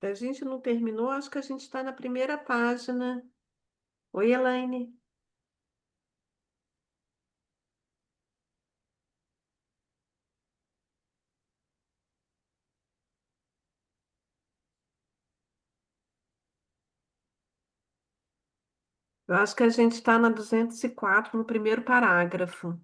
A gente não terminou, acho que a gente está na primeira página. Oi, Elaine. Eu acho que a gente está na 204, no primeiro parágrafo.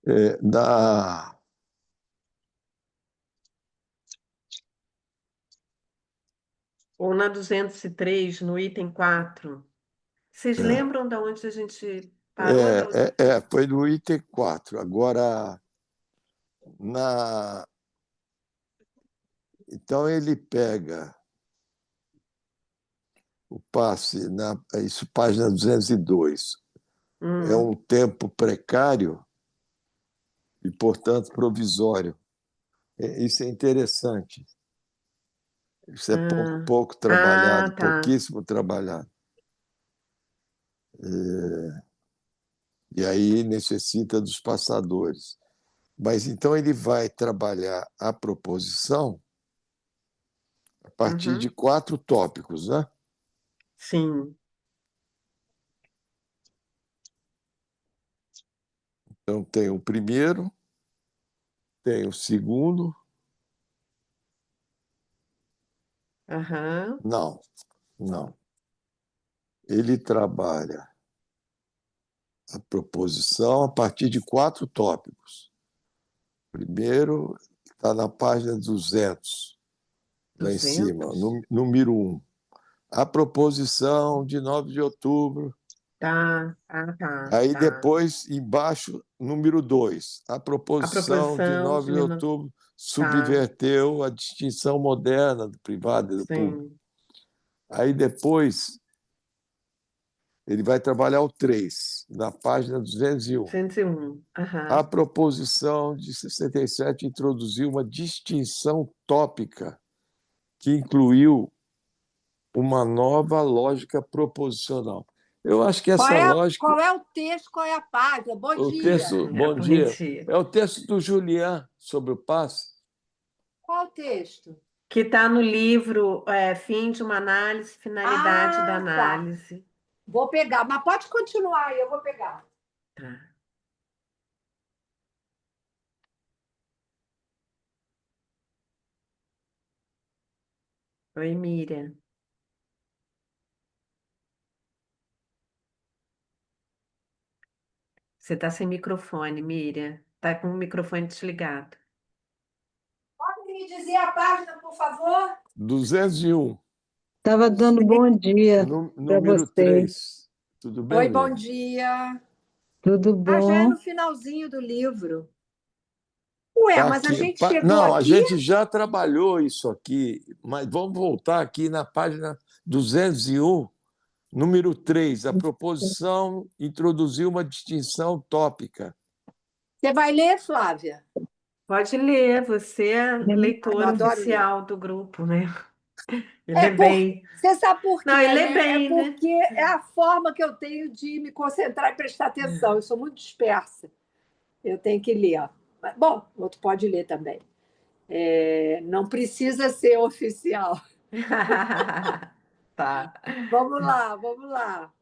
É, na, Ou na 203, no item 4. Vocês é, lembram de onde a gente parou da última? foi no item 4. Agora, na, então ele pega o passe, isso, página 202. É Hum, um tempo precário e, portanto, provisório. Isso é interessante. Isso é pouco, ah, pouco trabalhado, tá. pouquíssimo trabalhado. E aí necessita dos passadores. Mas então ele vai trabalhar a proposição a partir de Uhum, 4 tópicos, né? sim. Então tem o primeiro, tem o segundo, Aham, não, não. Ele trabalha a proposição a partir de 4 tópicos. Primeiro está na página 200, lá em cima, 200. número 1. A proposição de 9 de outubro. Tá, Aí tá. depois, embaixo, número 2. A A proposição de proposição 9 de de menor. outubro Tá, subverteu a distinção moderna do privado e do público. sim. Aí depois ele vai trabalhar o 3, na página 201. 101. A Aham. proposição de 67 introduziu uma distinção tópica que incluiu uma nova lógica proposicional. Eu acho que essa lógica, Qual é o texto, qual é a página? Bom o dia. texto, É bom dia, bonitinho. é o texto do Julian sobre o passe. Qual o texto? Que está no livro Fim de uma Análise, Finalidade da Ah, tá. Análise. Vou pegar, mas pode continuar aí, eu vou pegar. Tá. Oi, Miriam. Você está sem microfone, Miriam. Está com o microfone desligado. Pode me dizer a página, por favor? 201, Estava dando bom dia para número vocês. 3. Tudo Oi, bem, bom Miriam? dia. Tudo Ah, já é bom? no finalzinho do livro. Ué, Tá mas a aqui. gente chegou Não, a aqui? gente já trabalhou isso aqui, mas vamos voltar aqui na página 201, número 3. A proposição introduziu uma distinção tópica. Você vai ler, Flávia? Pode ler, você é a Ah, eu leitora adoro ler. oficial do grupo, né? Ele É é por... bem. Você sabe por Não, quê, ele é né? É bem, né? porque é a forma que eu tenho de me concentrar e prestar atenção. Eu sou muito dispersa. Eu tenho que ler. Bom, outro pode ler também. Não precisa ser oficial. Tá. Vamos lá, vamos lá.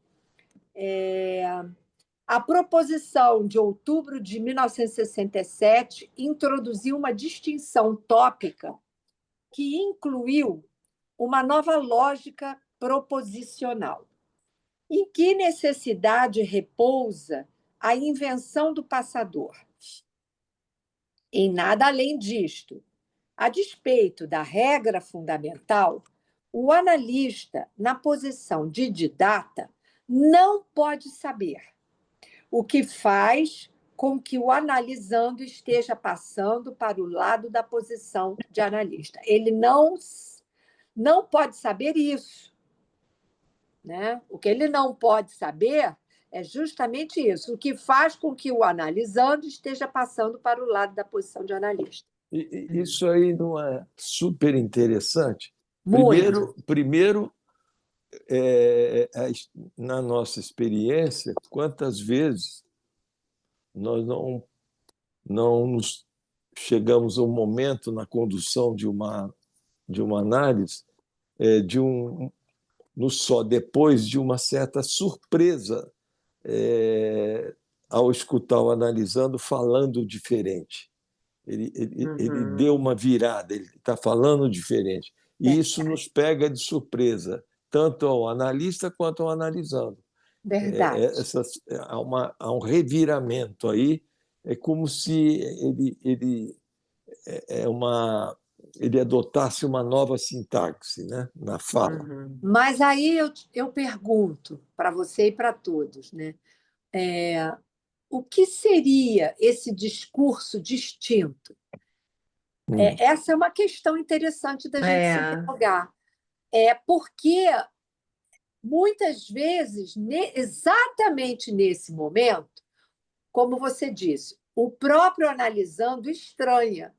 A proposição de outubro de 1967 introduziu uma distinção tópica que incluiu uma nova lógica proposicional. Em que necessidade repousa a invenção do passador? Em nada além disto. A despeito da regra fundamental, o analista, na posição de didata, não pode saber, o que faz com que o analisando esteja passando para o lado da posição de analista. Ele não pode saber isso, né? O que ele não pode saber É justamente isso, o que faz com que o analisando esteja passando para o lado da posição de analista. Isso aí não é super interessante? Muito. Primeiro na nossa experiência, quantas vezes nós não nos chegamos a um momento na condução de uma análise, só depois de uma certa surpresa ao escutar o analisando falando diferente. Ele deu uma virada, ele está falando diferente. E isso nos pega de surpresa, tanto ao analista quanto ao analisando. Verdade. Há um reviramento aí, é como se ele adotasse uma nova sintaxe, né, na fala. Mas aí eu pergunto para você e para todos, né? O que seria esse discurso distinto? Essa é uma questão interessante da gente se interrogar. Porque muitas vezes, exatamente nesse momento, como você disse, o próprio analisando estranha.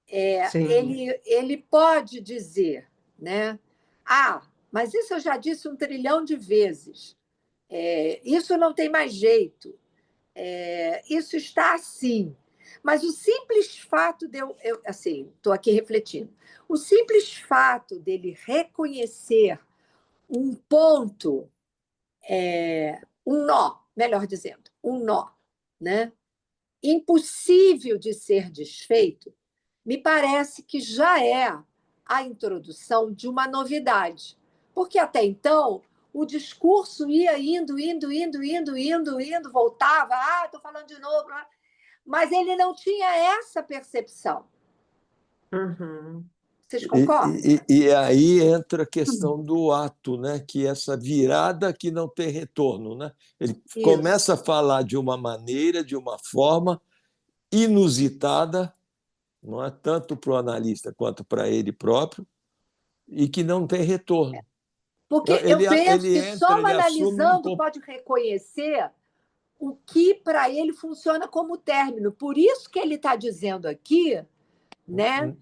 Ele pode dizer, né? Mas isso eu já disse 1 trilhão de vezes. Isso não tem mais jeito. Isso está assim. Mas o simples fato de eu assim, estou aqui refletindo, o simples fato dele reconhecer um ponto, um nó, melhor dizendo, um nó, né? Impossível de ser desfeito, me parece que já é a introdução de uma novidade. Porque até então o discurso ia indo, voltava, estou falando de novo, mas ele não tinha essa percepção. Vocês concordam? E aí entra a questão do ato, né? Que essa virada que não tem retorno, né? Ele começa a falar de uma maneira, de uma forma inusitada, não é tanto para o analista quanto para ele próprio, e que não tem retorno. Porque eu penso que só o analisando pode reconhecer o que para ele funciona como término. Por isso que ele está dizendo aqui, né,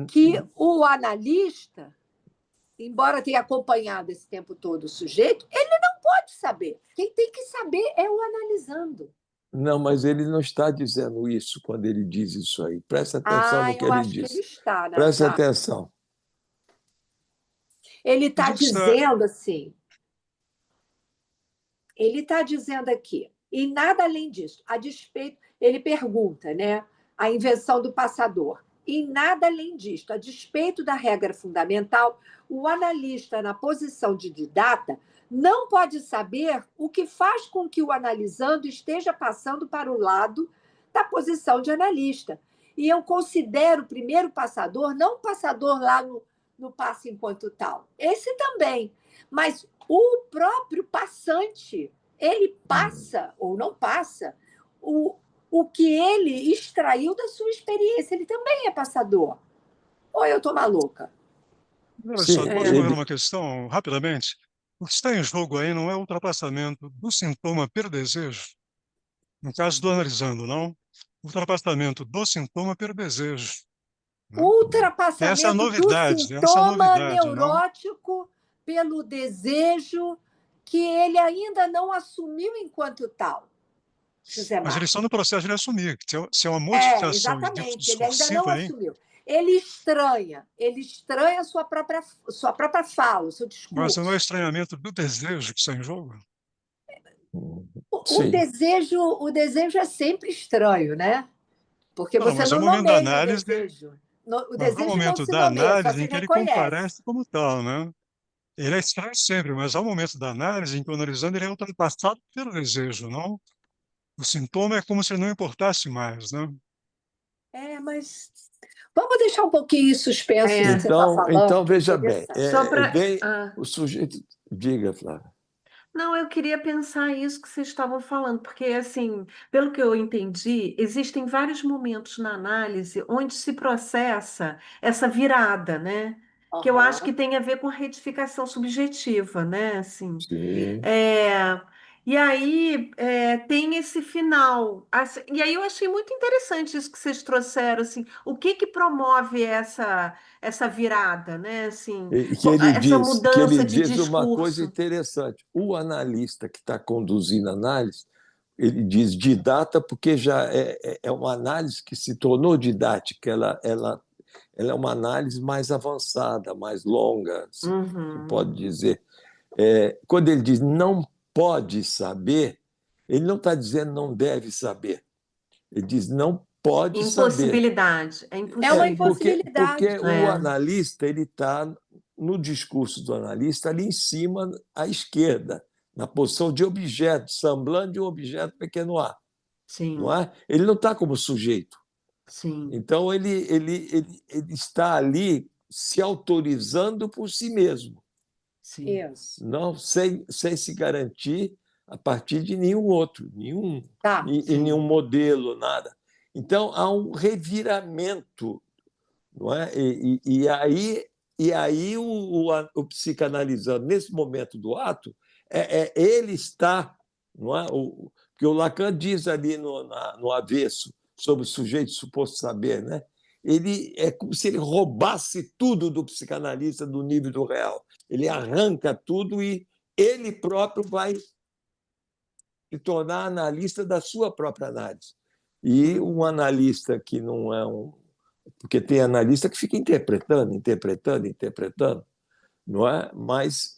que o analista, embora tenha acompanhado esse tempo todo o sujeito, ele não pode saber. Quem tem que saber é o analisando. Não, mas ele não está dizendo isso quando ele diz isso aí. Presta atenção no que ele diz. Que ele está, né? Presta atenção. Ele está dizendo assim. Ele está dizendo aqui, e nada além disso, a despeito, ele pergunta, né? A invenção do passador. E nada além disso, a despeito da regra fundamental, o analista, na posição de didata, não pode saber o que faz com que o analisando esteja passando para o lado da posição de analista. E eu considero o primeiro passador, não o passador lá no passe enquanto tal, esse também, mas o próprio passante, ele passa ou não passa o que ele extraiu da sua experiência. Ele também é passador. Ou eu estou maluca? Olha só, posso colocar uma questão rapidamente? O que está em jogo aí não é o ultrapassamento do sintoma per desejo, no caso do analisando, não. O ultrapassamento do sintoma per desejo. Ultrapassamento essa é a novidade, do sintoma neurótico pelo desejo que ele ainda não assumiu enquanto tal. Mas ele está no processo de assumir. Se é uma modificação exatamente, discursiva, ele ainda não assumiu. Ele estranha a sua própria fala, o seu discurso. Mas não é estranhamento do desejo que está em jogo? O desejo é sempre estranho, né? Porque você não nomeia o desejo. O desejo no momento não se da nomeia, análise só se em que ele reconhece. comparece como tal, né? Ele é estranho sempre, mas há um momento da análise em que o analisando ele é ultrapassado pelo desejo, não? O sintoma é como se ele não importasse mais, né? Mas vamos deixar um pouquinho em suspenso isso que você está falando. Então, veja bem, o sujeito... Diga, Flávia. Não, eu queria pensar isso que vocês estavam falando, porque, assim, pelo que eu entendi, existem vários momentos na análise onde se processa essa virada, né? Que eu acho que tem a ver com retificação subjetiva, né? Assim, Sim. E aí tem esse final. E aí eu achei muito interessante isso que vocês trouxeram, assim, o que que promove essa virada, né? Assim, E essa que ele mudança de diz uma coisa discurso. interessante. O analista que está conduzindo a análise, ele diz didata porque já é uma análise que se tornou didática, ela é uma análise mais avançada, mais longa, se Uhum. pode dizer. Quando ele diz não pode saber, ele não está dizendo não deve saber, ele diz não pode saber. Impossibilidade, é É uma impossível. Porque impossibilidade. o É, analista ele está no discurso do analista ali em cima à esquerda, na posição de objeto, semblante de um objeto pequeno a, não sim, é? Ele não está como sujeito. sim, Então ele está ali se autorizando por si mesmo, sim. Isso. não sem se garantir a partir de nenhum outro, Tá. em nenhum Sim. modelo, nada. Então há um reviramento, não é? E aí o psicanalizando, nesse momento do ato, ele está, não é? Porque o Lacan diz ali no avesso, sobre o sujeito suposto saber, né? Ele é como se ele roubasse tudo do psicanalista do nível do real. Ele arranca tudo e ele próprio vai se tornar analista da sua própria análise. E um Uhum. analista que não é um. Porque tem analista que fica interpretando, interpretando, interpretando, não é? Mas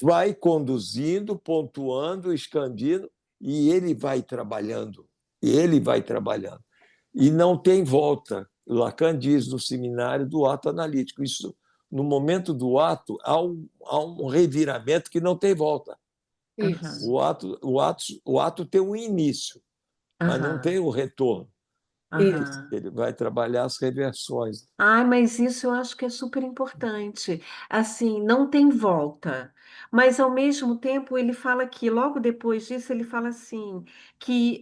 vai conduzindo, pontuando, escandindo, e ele vai trabalhando. E ele vai trabalhando. E não tem volta. Lacan diz no seminário do ato analítico. Isso, no momento do ato, há um reviramento que não tem volta. Isso. Aham, O ato tem um início, mas não tem aham, o retorno. Isso. aham. Ele vai trabalhar as reversões. Ai, mas isso eu acho que é super importante. Assim, não tem volta. Mas ao mesmo tempo ele fala que logo depois disso ele fala assim que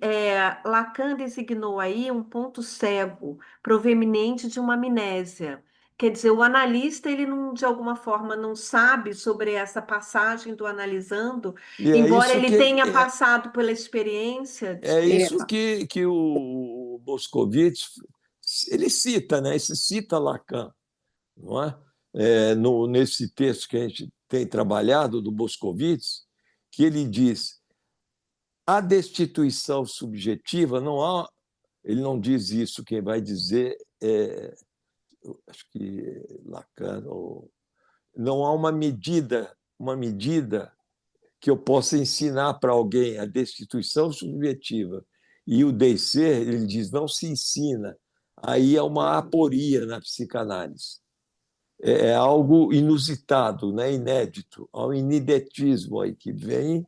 Lacan designou aí um ponto cego proveniente de uma amnésia. Quer dizer, o analista ele não, de alguma forma não sabe sobre essa passagem do analisando, E é embora isso ele que tenha passado pela experiência. é isso Epa. que o Moscovitch ele cita, né? Ele cita Lacan, não é? Nesse texto que a gente tem trabalhado do Moscovitch, que ele diz a destituição subjetiva não há, ele não diz isso, quem vai dizer acho que Lacan, não há uma medida que eu possa ensinar para alguém a destituição subjetiva e o descer, ele diz, não se ensina. Aí é uma aporia na psicanálise. É algo inusitado, né? Inédito. Há um inidetismo aí que vem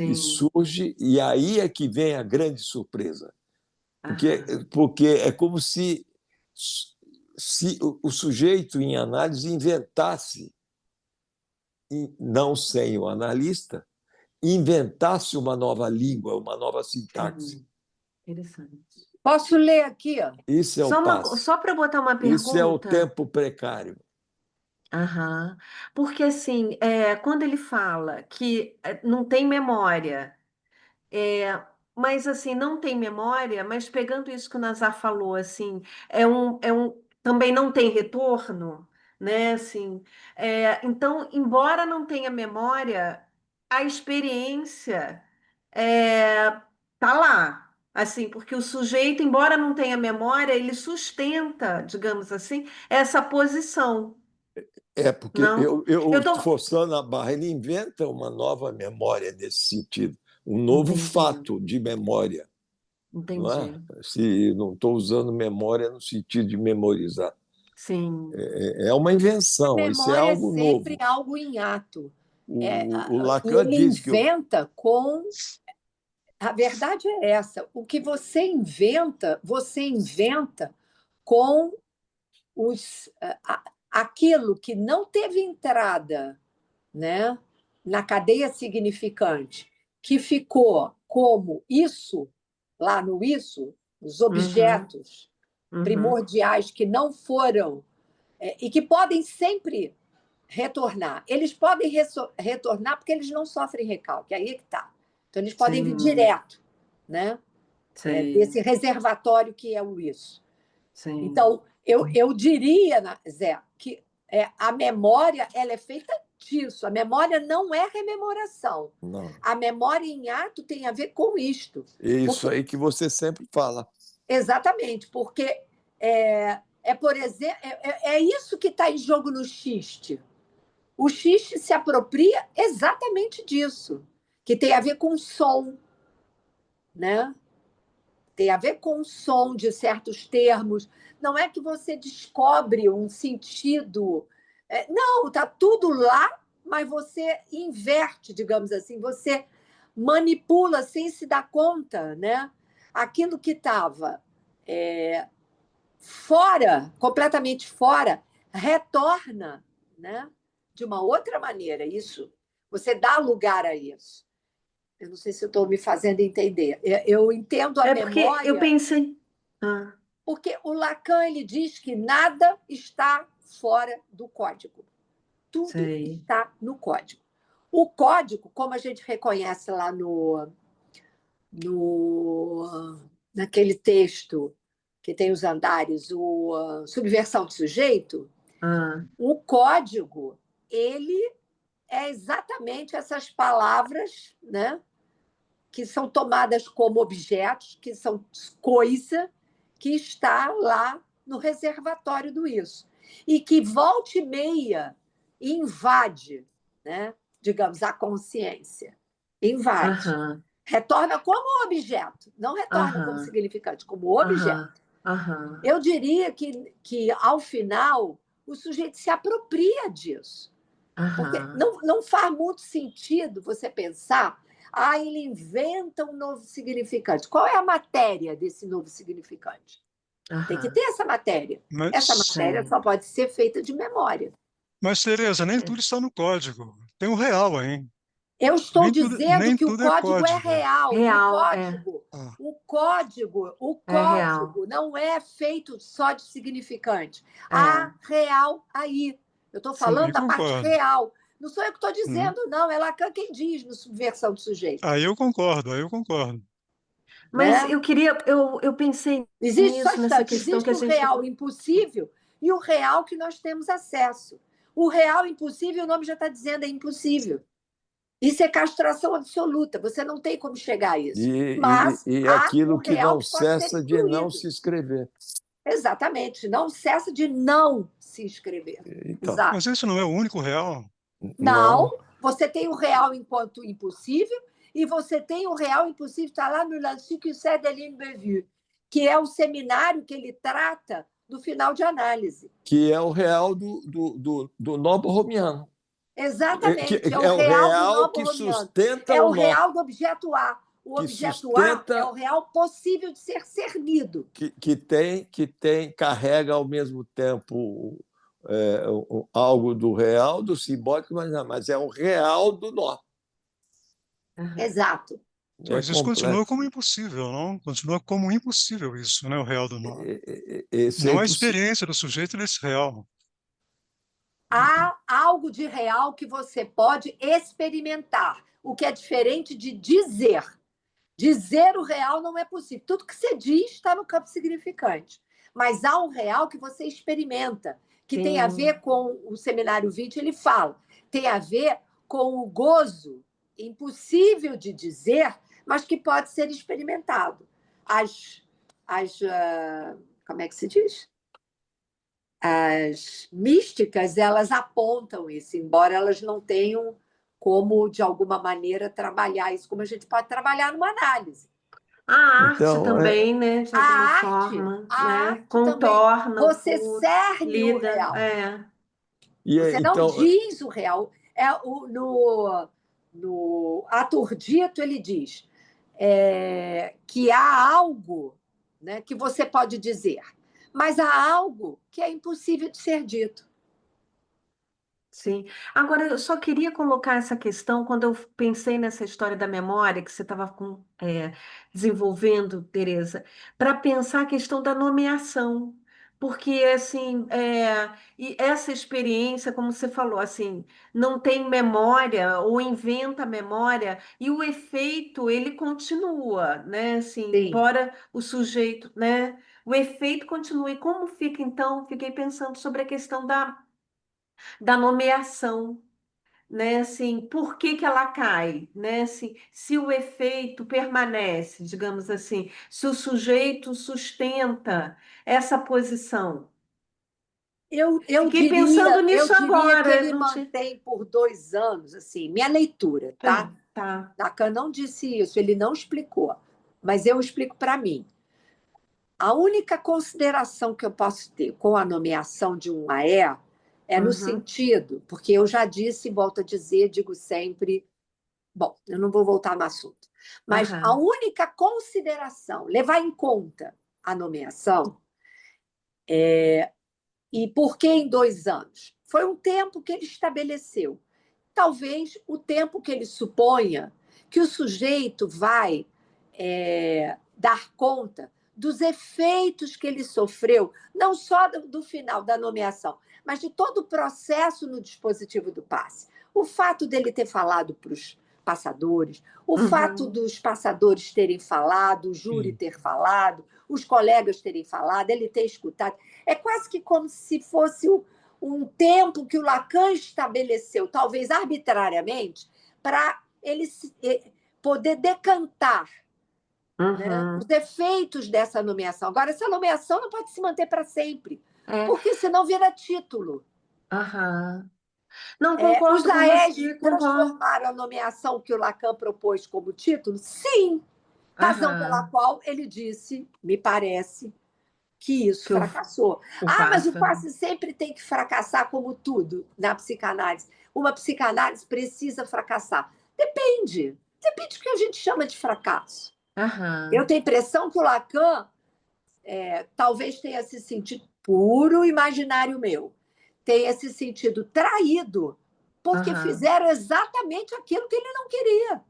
e Sim, surge, e aí é que vem a grande surpresa. Porque, aham, porque é como se o sujeito em análise inventasse, não sem o analista, inventasse uma nova língua, uma nova sintaxe. sim, interessante. Posso ler aqui, ó? Isso é o passe. Só para botar uma Isso é o pergunta. tempo precário. Aham. Porque assim, quando ele fala que não tem memória, é, mas assim, não tem memória, mas pegando isso que o Nazar falou, assim, também não tem retorno, né? Assim, então, embora não tenha memória, a experiência é, tá lá. Assim, porque o sujeito, embora não tenha memória, ele sustenta, digamos assim, essa posição. Porque Não? eu Eu tô. forçando a barra, ele inventa uma nova memória nesse sentido, um novo Entendi, fato de memória, não é? entendi. Se não estou usando memória no sentido de memorizar. Sim. É uma A invenção, isso é memória é algo sempre novo. algo em ato. O E Lacan ele diz que inventa com. A verdade é essa: o que você inventa com aquilo que não teve entrada, né, na cadeia significante, que ficou como isso, lá no isso, os Uhum, objetos uhum, primordiais que não foram, e que podem sempre. retornar. Eles podem retornar porque eles não sofrem recalque, aí é que está. Então, eles podem vir Sim, direto, né? sei, Desse reservatório que é o isso. sim. Então, eu diria, Zé, que a memória ela é feita disso. A memória não é rememoração. Não. A memória em ato tem a ver com isto. Isso aí que você sempre fala. Exatamente, porque por exemplo, isso que está em jogo no xiste. O xiste se apropria exatamente disso, que tem a ver com som, né? Tem a ver com o som de certos termos. Não é que você descobre um sentido. Não, está tudo lá, mas você inverte, digamos assim, você manipula sem se dar conta, né? Aquilo que estava fora, completamente fora, retorna, né? De uma outra maneira. Isso, você dá lugar a isso. Eu não sei se eu estou me fazendo entender. Eu entendo a Porque eu memória, pensei. Ah, porque o Lacan ele diz que nada está fora do código. Tudo sei. está no código. O código, como a gente reconhece lá naquele texto que tem os andares, Subversão do Sujeito, Ah, o código ele é exatamente essas palavras, né? Que são tomadas como objetos, que são coisa, que está lá no reservatório do isso. E que volta e meia invade, né? Digamos, a consciência. Invade. aham, Retorna como objeto, não retorna como aham, significante, como objeto. aham, aham, Eu diria que ao final, o sujeito se apropria disso. Porque aham, não faz muito sentido você pensar, ele inventa um novo significante. Qual é a matéria desse novo significante? Tem que aham, ter essa matéria. Essa Mas, matéria sei. só pode ser feita de memória. mas, Tereza, nem É. tudo está no código. Tem o real, hein? Eu estou dizendo Nem que o tudo é código é código. real. O Real, código, Ah, o código, o é real. código não é feito só de significante. É, Há real aí. Eu estou aí falando sim. da parte concordo. real. Não sou eu que estou Hum. dizendo, não. É Lacan quem diz no Subversão do Sujeito. Aí eu concordo, aí eu concordo. Mas Né? eu pensei Existe, só um nisso, nessa instante, questão que existe a o gente. real impossível e o real que nós temos acesso. O real impossível, o nome já está dizendo, é impossível. Isso é castração absoluta, você não tem como chegar a isso. Mas E há o aquilo que real não que pode ser cessa de não incluído. se escrever. Exatamente, não cessa de não se inscrever. Então, Mas Exato. esse não é o único real. não. Não, você tem o real enquanto impossível e você tem o real impossível, está lá no L'Institut de Aline Bevue, que é o seminário que ele trata do final de análise. Que é o real do nó borromiano. Exatamente, é o É o real do real nó que borromiano. sustenta É o o nó, real do objeto A. O que objeto A é sustenta, o real possível de ser cernido. carrega ao mesmo tempo algo do real, do simbólico, mas é o real do nó. Aham. Exato. É Mas isso continua complexo. como impossível, não? Continua como impossível isso, né? O real do nó. Esse é Não a impossível. experiência do sujeito desse real. Há algo de real que você pode experimentar, o que é diferente de dizer. Dizer o real não é possível. Tudo que você diz está no campo significante. Mas há um real que você experimenta, que tem a Sim, ver com o Seminário 20, ele fala, tem a ver com o gozo impossível de dizer, mas que pode ser experimentado. Como é que se diz? As místicas, elas apontam isso, embora elas não tenham como, de alguma maneira, trabalhar isso, como a gente pode trabalhar numa análise. a arte Então, também, né, de A alguma arte, forma, a né, arte também. contorna o Você puro, cerne o lida, real. Você não então, diz o real. No Aturdito, ele diz que há algo, né, que você pode dizer, mas há algo que é impossível de ser dito. sim. Agora, eu só queria colocar essa questão quando eu pensei nessa história da memória que você estava desenvolvendo, Tereza, para pensar a questão da nomeação. porque assim, e essa experiência, como você falou, assim, não tem memória ou inventa memória e o efeito ele continua, né? Assim, Sim. embora o sujeito, né? O efeito continua. E como fica então? Fiquei pensando sobre a questão da nomeação, né? Assim, por que que ela cai, né? Assim, se o efeito permanece, digamos assim, se o sujeito sustenta essa posição. Fiquei pensando Eu nisso diria que agora, ele não tinha... mantém por 2 anos, assim, minha leitura, tá? Tá. Lacan não disse isso, ele não explicou, mas eu explico para mim. A única consideração que eu posso ter com a nomeação de um AE é no Uhum, sentido, porque eu já disse, volto a dizer, digo sempre, bom, eu não vou voltar no assunto, mas a aham, única consideração, levar em conta a nomeação, e por que em 2 anos? Foi um tempo que ele estabeleceu. Talvez o tempo que ele suponha que o sujeito vai dar conta dos efeitos que ele sofreu, não só do final da nomeação, mas de todo o processo no dispositivo do passe. O fato dele ter falado para os passadores, o fato uhum, dos passadores terem falado, o júri Sim. ter falado, os colegas terem falado, ele ter escutado. É quase que como se fosse um tempo que o Lacan estabeleceu, talvez arbitrariamente, para ele poder decantar, né, os uhum. efeitos dessa nomeação. Agora, essa nomeação não pode se manter para sempre, É, porque senão vira título. aham. Não Os concordo com AES você, concordo. transformaram a nomeação que o Lacan propôs como título? Sim, razão pela Aham. qual ele disse, me parece, que isso Que o, fracassou. o Ah, mas o passe. passe sempre tem que fracassar, como tudo na psicanálise. Uma psicanálise precisa fracassar. Depende. Depende do que a gente chama de fracasso. Eu Aham, tenho a impressão que o Lacan talvez tenha se sentido puro imaginário meu, tenha se sentido traído, porque aham, fizeram exatamente aquilo que ele não queria,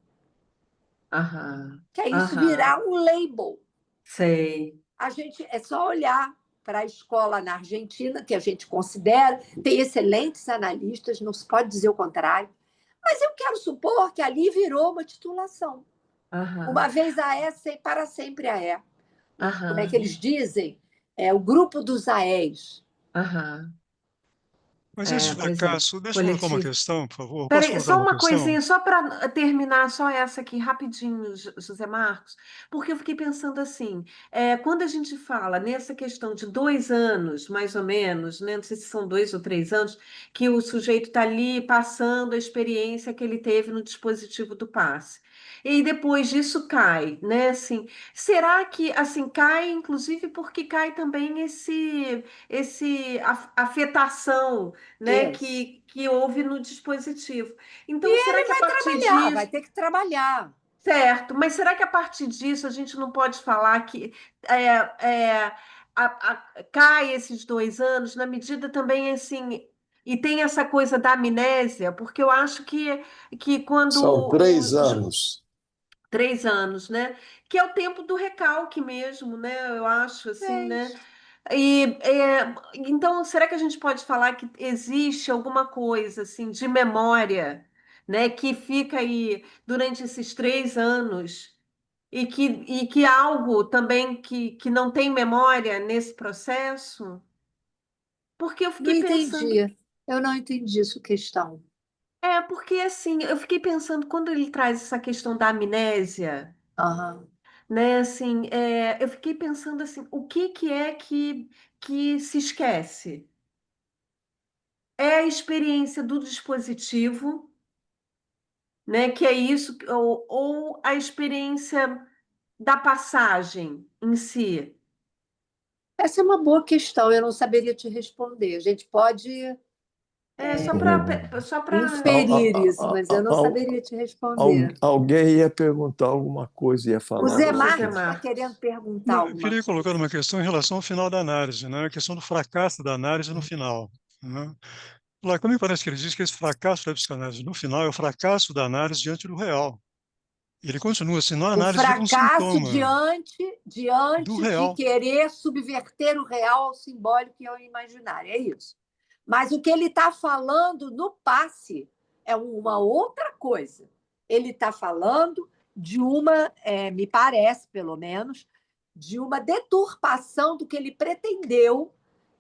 aham, que é isso aham. virar um label. Sei. A gente é só olhar para a escola na Argentina, que a gente considera, tem excelentes analistas, não se pode dizer o contrário, mas eu quero supor que ali virou uma titulação. Aham, Uma vez a E, para sempre a E. Como é que aham, eles dizem? É o grupo dos AEs. aham. Mas esse Pois é. fracasso, deixa eu colocar uma Coletivo. questão, por favor. Posso Peraí, colocar só uma uma questão? coisinha, só para terminar, só essa aqui rapidinho, José Marcos, porque eu fiquei pensando assim, quando a gente fala nessa questão de 2 anos, mais ou menos, né, não sei se são 2 ou 3 anos, que o sujeito está ali passando a experiência que ele teve no dispositivo do passe. E depois disso cai, né? Assim, será que assim cai, inclusive porque cai também esse afetação, né, Isso. que houve no dispositivo. E Então, será ele que a vai partir trabalhar, vai disso, ter que trabalhar. certo, mas será que a partir disso a gente não pode falar que é, é, cai esses 2 anos na medida também assim, e tem essa coisa da amnésia, porque eu acho que quando São 3 anos. 3 anos, né? Que é o tempo do recalque mesmo, né? Eu acho assim, É né? isso. Então, será que a gente pode falar que existe alguma coisa assim de memória, né, que fica aí durante esses 3 anos e que algo também que não tem memória nesse processo? Porque eu Não fiquei pensando, entendi. Eu não entendi sua questão. porque assim, eu fiquei pensando quando ele traz essa questão da amnésia, Aham. né, assim, eu fiquei pensando assim, o que que é que se esquece? É a experiência do dispositivo, né? Que é isso, ou a experiência da passagem em si. Essa é uma boa questão, eu não saberia te responder. A gente pode É só para Al- a- inferir isso, a- mas eu a- não al- saberia te responder. Alguém ia perguntar alguma coisa, ia O falar Zé alguma José Marcos coisa. está querendo Marcos. perguntar Não, eu alguma queria colocar coisa. uma questão em relação ao final da análise, né? A questão do fracasso da análise no final, né? Lacan me parece que ele diz que esse fracasso da psicanálise no final é o fracasso da análise diante do real. Ele continua assim, na O análise vira um fracasso sintoma diante do de real. querer subverter o real ao simbólico e ao imaginário. É isso. Mas o que ele está falando no passe é uma outra coisa. Ele está falando de uma, me parece, pelo menos, de uma deturpação do que ele pretendeu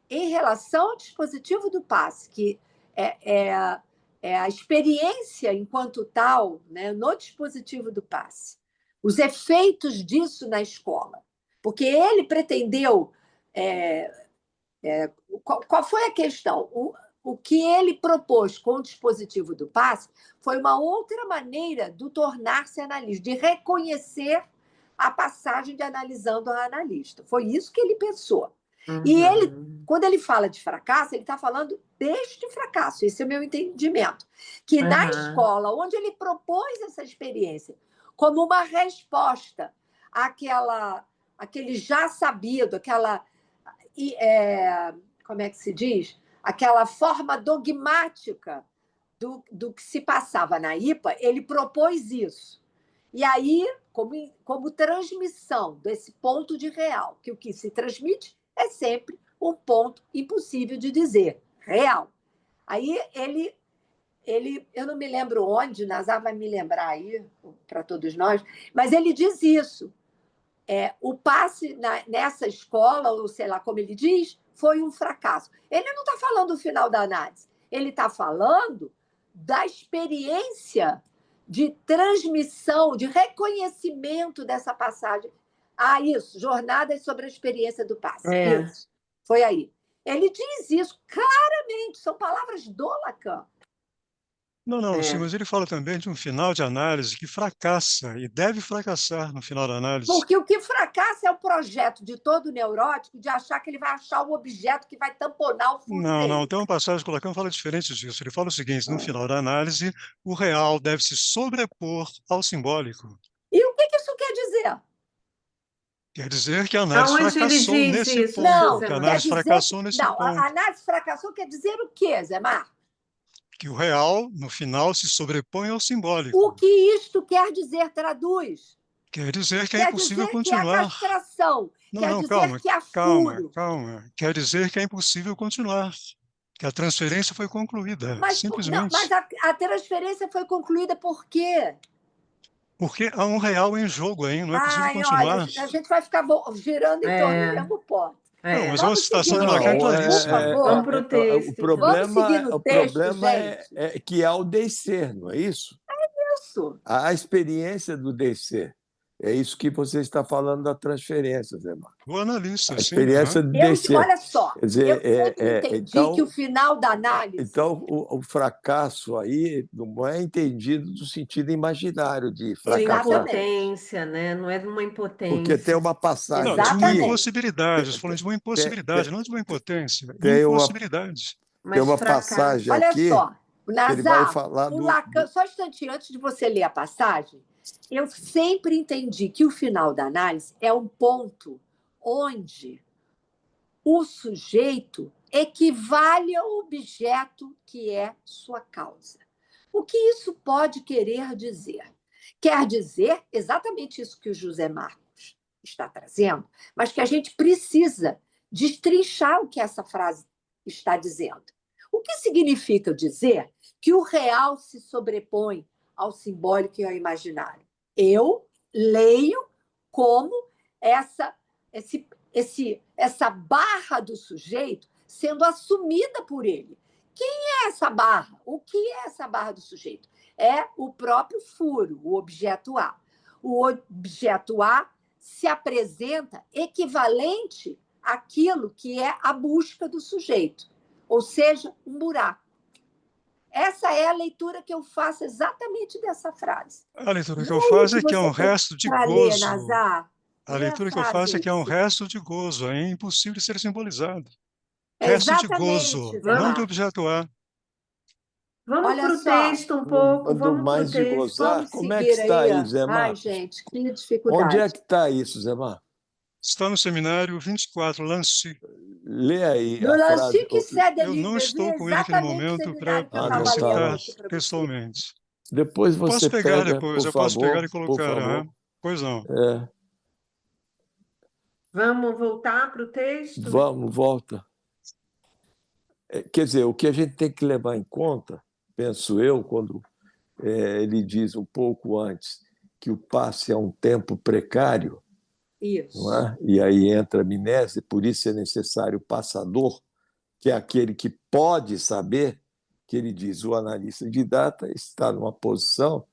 em relação ao dispositivo do passe, que é a experiência enquanto tal, né, no dispositivo do passe. Os efeitos disso na escola. Porque ele pretendeu... qual foi a questão? O que ele propôs com o dispositivo do passe foi uma outra maneira do tornar-se analista, de reconhecer a passagem de analisando a analista. Foi isso que ele pensou. E ele, quando ele fala de fracasso, ele está falando deste fracasso, esse é o meu entendimento. Que na escola, onde ele propôs essa experiência como uma resposta àquele já sabido, como é que se diz? Aquela forma dogmática do que se passava na IPA, ele propôs isso. E aí, como transmissão desse ponto de real, que o que se transmite é sempre um ponto impossível de dizer, real. Aí eu não me lembro onde, Nazar vai me lembrar aí, para todos nós, mas ele diz isso. O passe nessa escola, ou sei lá como ele diz, foi um fracasso. Ele não está falando do final da análise, ele está falando da experiência de transmissão, de reconhecimento dessa passagem. Isso, Jornadas sobre a Experiência do Passe. Isso, foi aí. Ele diz isso claramente, são palavras do Lacan. Não, sim, mas ele fala também de um final de análise que fracassa e deve fracassar no final da análise. Porque o que fracassa é o projeto de todo neurótico de achar que ele vai achar um objeto que vai tamponar o fundo dele. Não, tem uma passagem que o Lacan fala diferente disso. Ele fala o seguinte, no final da análise, o real deve se sobrepor ao simbólico. E o que isso quer dizer? Quer dizer que a análise fracassou nesse ponto. Não, que a análise fracassou nesse ponto. A análise fracassou quer dizer o quê, Zé Marcos? Que o real, no final, se sobrepõe ao simbólico. O que isto quer dizer? Traduz. Quer dizer que é impossível continuar. Que é a castração. Não, dizer que é furo. Calma. Quer dizer que é impossível continuar. Que a transferência foi concluída, simplesmente. Não, mas a transferência foi concluída por quê? Porque há um real em jogo aí, não é possível continuar. Olha, a gente vai ficar girando em torno do mesmo ponto. Não, mas é uma citação de Lacan claríssima. Por favor. Vamos para o texto. O problema gente. é que há o descer, não é isso? É isso. A experiência do descer. É isso que você está falando da transferência, Zé Marcos. O analista, a experiência de descer. Olha só, quer dizer, eu entendi que o final da análise... Então, o fracasso aí não é entendido no sentido imaginário de fracassar. Impotência, né? Não é de uma impotência. Porque tem uma passagem de uma impossibilidade. Estou falando de uma impossibilidade, não de uma impotência. Impossibilidade. Tem uma passagem aqui... Olha só, Nazar, ele vai falar o Lacan, só um instantinho, antes de você ler a passagem, eu sempre entendi que o final da análise é um ponto onde o sujeito equivale ao objeto que é sua causa. O que isso pode querer dizer? Quer dizer exatamente isso que o José Marcos está trazendo, mas que a gente precisa destrinchar o que essa frase está dizendo. O que significa dizer que o real se sobrepõe ao simbólico e ao imaginário? Eu leio como essa barra do sujeito sendo assumida por ele. Quem é essa barra? O que é essa barra do sujeito? É o próprio furo, o objeto A. O objeto A se apresenta equivalente àquilo que é a busca do sujeito, ou seja, um buraco. Essa é a leitura que eu faço exatamente dessa frase. A leitura que eu faço é que é um resto de gozo. A leitura que eu faço é que é um resto de gozo, é impossível de ser simbolizado. Resto de gozo, não de objeto A. Vamos para o texto um pouco, vamos mais para o de texto. gozar, como é que está aí, Zé Marcos? Ai, gente, que dificuldade. Onde é que está isso, Zé Marcos? Está no seminário 24, Lancy. Lê aí no a Lancy frase. que cede Eu não estou com ele naquele momento para citar textualmente. Depois você Posso pegar pega, depois, por eu posso pegar favor, e por colocar. favor. Pois não. É, Vamos voltar para o texto? vamos, volta. Quer dizer, o que a gente tem que levar em conta, penso eu, quando ele diz um pouco antes que o passe é um tempo precário, não Isso. é? E aí entra a amnésia, por isso é necessário o passador, que é aquele que pode saber, que ele diz, o analista de data está numa posição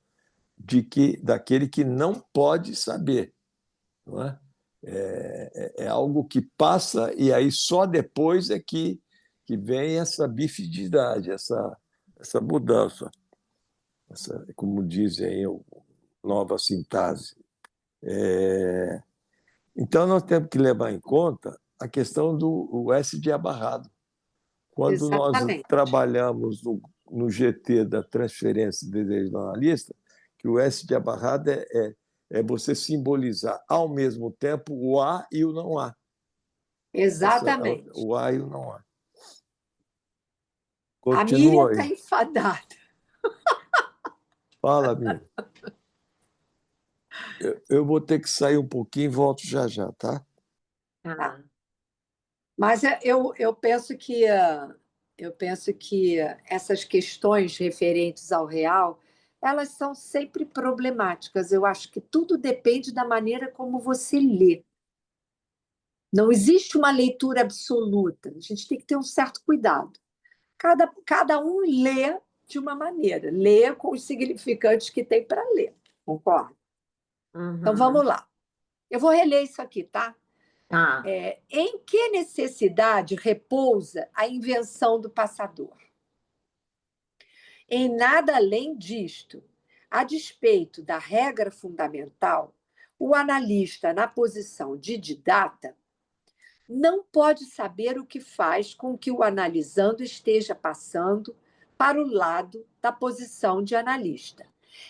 daquele que não pode saber, não é? É algo que passa e aí só depois é que vem essa bifididade, essa mudança, como dizem aí, nova sintase. Então, nós temos que levar em conta a questão do S de abarrado. Quando nós Exatamente. trabalhamos no GT da transferência de desejo do analista, que o S de abarrado é você simbolizar ao mesmo tempo o há e o não há. Exatamente. O há e o não há. A Miriam Continua está aí. enfadada. Fala, Miriam. Eu vou ter que sair um pouquinho e volto já já, tá? Tá. Mas eu penso que essas questões referentes ao real, elas são sempre problemáticas. Eu acho que tudo depende da maneira como você lê. Não existe uma leitura absoluta. A gente tem que ter um certo cuidado. Cada um lê de uma maneira, lê com os significantes que tem para ler. Concorda? Então vamos Uhum. lá. Eu vou reler isso aqui, tá? Tá. Em que necessidade repousa a invenção do passador? Em nada além disto. A despeito da regra fundamental, o analista, na posição de didata, não pode saber o que faz com que o analisando esteja passando para o lado da posição de analista.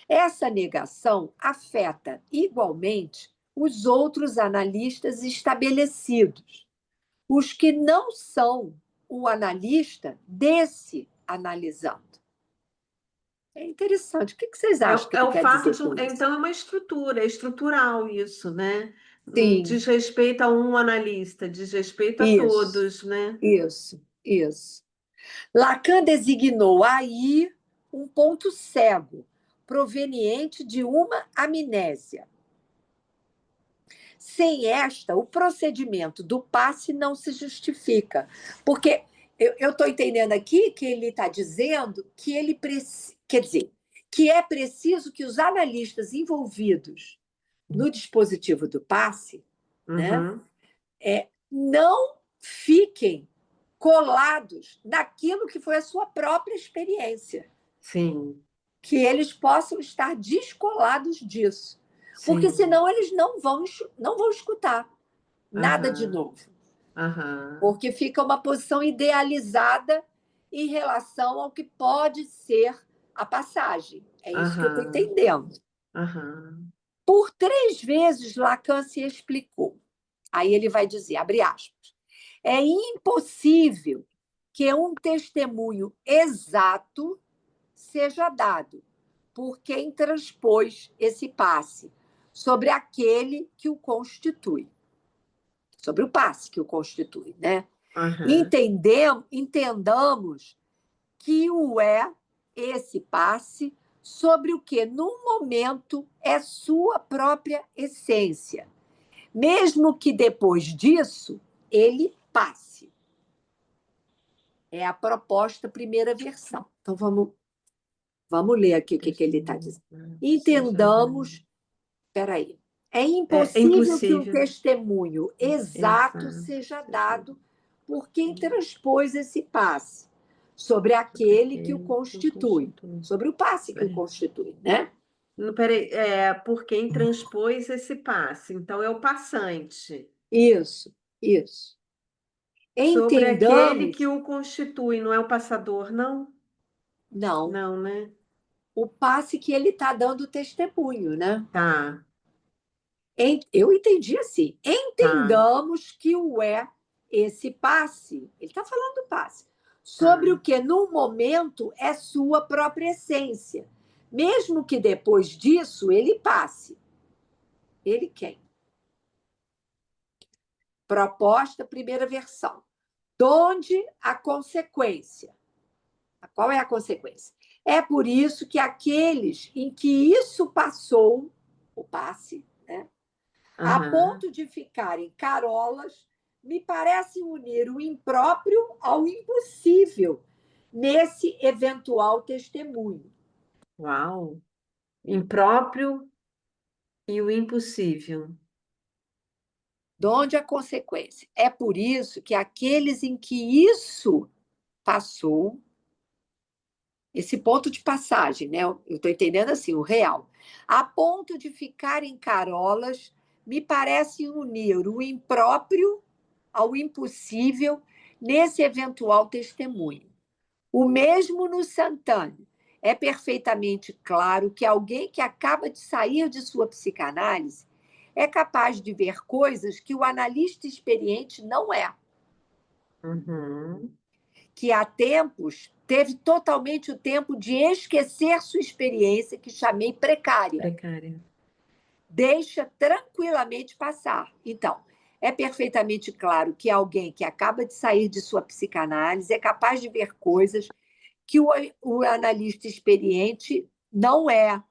Essa negação afeta igualmente os outros analistas estabelecidos, os que não são o analista desse analisando. É interessante. O que vocês acham que É ele o quer fato dizer de. com isso? Então, é uma estrutura, é estrutural isso, né? Não Sim, diz respeito a um analista, diz respeito a isso, todos, né? isso. Lacan designou aí um ponto cego, proveniente de uma amnésia. Sem esta, o procedimento do passe não se justifica. Porque eu estou entendendo aqui que ele está dizendo que quer dizer, que é preciso que os analistas envolvidos no dispositivo do passe, né, Uhum. não fiquem colados naquilo que foi a sua própria experiência, Sim, que eles possam estar descolados disso, porque sim. senão eles não vão escutar nada de Aham, novo, aham, porque fica uma posição idealizada em relação ao que pode ser a passagem. É isso que eu estou aham, entendendo. aham. Por 3 vezes, Lacan se explicou. Aí ele vai dizer, abre aspas, é impossível que um testemunho exato seja dado por quem transpôs esse passe sobre aquele que o constitui, sobre o passe que o constitui, né? Aham. Entendamos que o é esse passe sobre o que, no momento, é sua própria essência, mesmo que depois disso ele passe. É a proposta primeira versão. Então, vamos ler aqui o que ele está dizendo. Entendamos. Espera aí. É É impossível que um impossível. testemunho exato Exato. seja dado por quem transpôs esse passe sobre aquele que o Aquele que o constitui, constitui. sobre o passe que o constitui, né? Peraí, por quem transpôs esse passe. Então, é o passante. Isso. Sobre aquele que Entendamos, o constitui, não é o passador, não? não, Não, né? o passe que ele está dando testemunho, né? Tá, Eu entendi assim. tá, Entendamos que o é esse passe, ele está falando do passe, sobre tá. o que, no momento, é sua própria essência, mesmo que depois disso ele passe. Ele quem? Proposta, primeira versão. Donde a consequência? Qual é a consequência? É por isso que aqueles em que isso passou, o passe, né, a ponto de ficarem carolas, me parece unir o impróprio ao impossível nesse eventual testemunho. Uau! Impróprio e o impossível. Donde a consequência? É por isso que aqueles em que isso passou, esse ponto de passagem, né? Eu estou entendendo assim, o real, a ponto de ficarem carolas, me parece unir o impróprio ao impossível nesse eventual testemunho. O mesmo no Santana. É perfeitamente claro que alguém que acaba de sair de sua psicanálise é capaz de ver coisas que o analista experiente não é. Uhum. Que há tempos teve totalmente o tempo de esquecer sua experiência, que chamei precária. Precária. Deixa tranquilamente passar. Então, é perfeitamente claro que alguém que acaba de sair de sua psicanálise é capaz de ver coisas que o analista experiente não é.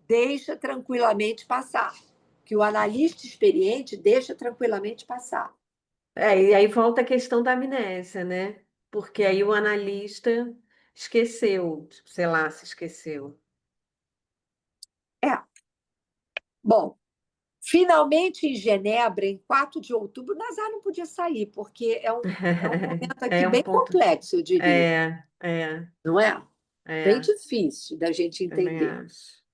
Deixa tranquilamente passar. Que o analista experiente deixa tranquilamente passar. E aí volta a questão da amnésia, né? Porque aí o analista esqueceu, sei lá, se esqueceu. É. Bom, finalmente, em Genebra, em 4 de outubro, Nazar não podia sair, porque é um momento aqui É um bem ponto. complexo, eu diria, É, não é? Bem é, difícil da gente também entender. acho.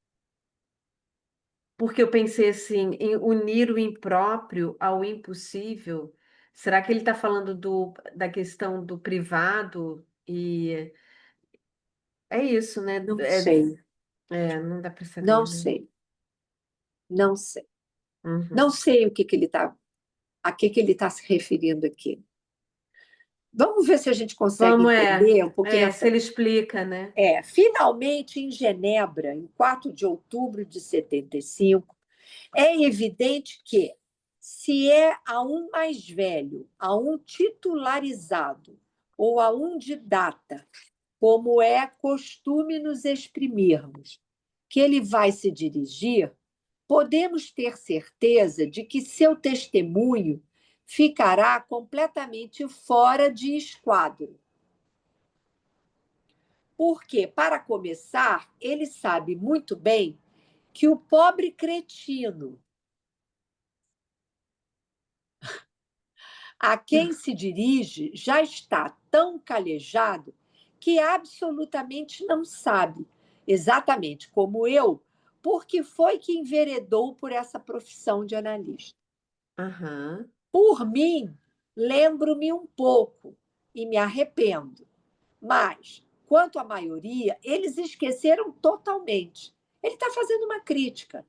Porque eu pensei assim, em unir o impróprio ao impossível. Será que ele está falando da questão do privado? E é isso, né? Não sei, Não dá para não saber, né? sei, não sei. Não Uhum. sei a que ele está se referindo aqui. Vamos ver se a gente consegue Vamos, entender um pouquinho se essa. ele explica, né? Finalmente, em Genebra, em 4 de outubro de 75, é evidente que, se é a um mais velho, a um titularizado ou a um didata, como é costume nos exprimirmos, que ele vai se dirigir, podemos ter certeza de que seu testemunho ficará completamente fora de esquadro. Porque, para começar, ele sabe muito bem que o pobre cretino a quem se dirige já está tão calejado que absolutamente não sabe, exatamente como eu, por que foi que enveredou por essa profissão de analista. Aham, Por mim, lembro-me um pouco e me arrependo, mas, quanto à maioria, eles esqueceram totalmente. Ele está fazendo uma crítica.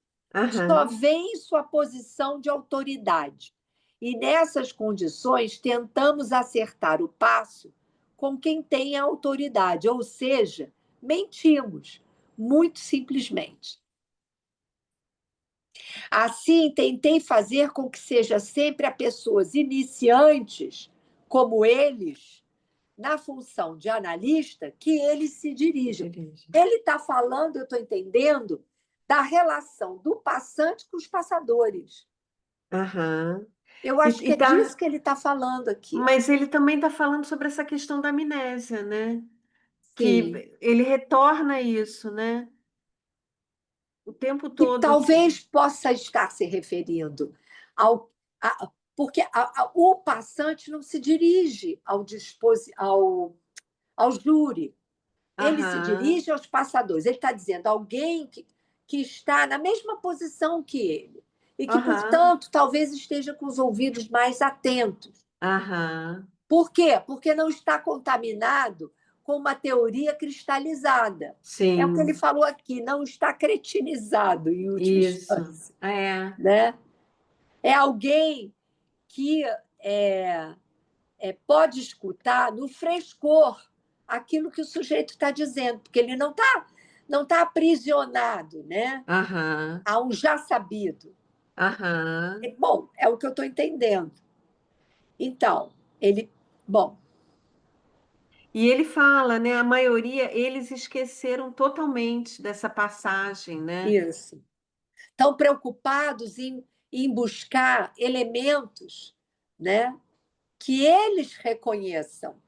Só aham. vê em sua posição de autoridade. E nessas condições, tentamos acertar o passo com quem tem a autoridade, ou seja, mentimos, muito simplesmente. Assim, tentei fazer com que seja sempre a pessoas iniciantes, como eles, na função de analista, que eles se dirijam. Dirige. Ele está falando, eu estou entendendo, da relação do passante com os passadores. Aham. Eu E, acho que e é disso tá, que ele está falando aqui. mas ele também está falando sobre essa questão da amnésia, né? Sim. Que ele retorna isso, né? O tempo Que todo. talvez possa estar se referindo porque o passante não se dirige ao júri, ele se Aham, dirige aos passadores. Ele está dizendo alguém que está na mesma posição que ele e que, aham, portanto, talvez esteja com os ouvidos mais atentos. aham. Por quê? Porque não está contaminado com uma teoria cristalizada. É o que ele Sim, falou aqui, não está cretinizado, em última isso. instância. É. Né? É alguém que pode escutar no frescor aquilo que o sujeito está dizendo, porque ele não está não tá aprisionado, né, Aham, a um já sabido. aham. Bom, é o que eu estou entendendo. Então, ele. Bom, E ele fala, né? A maioria, eles esqueceram totalmente dessa passagem, né? isso. Estão preocupados em buscar elementos, né, que eles reconheçam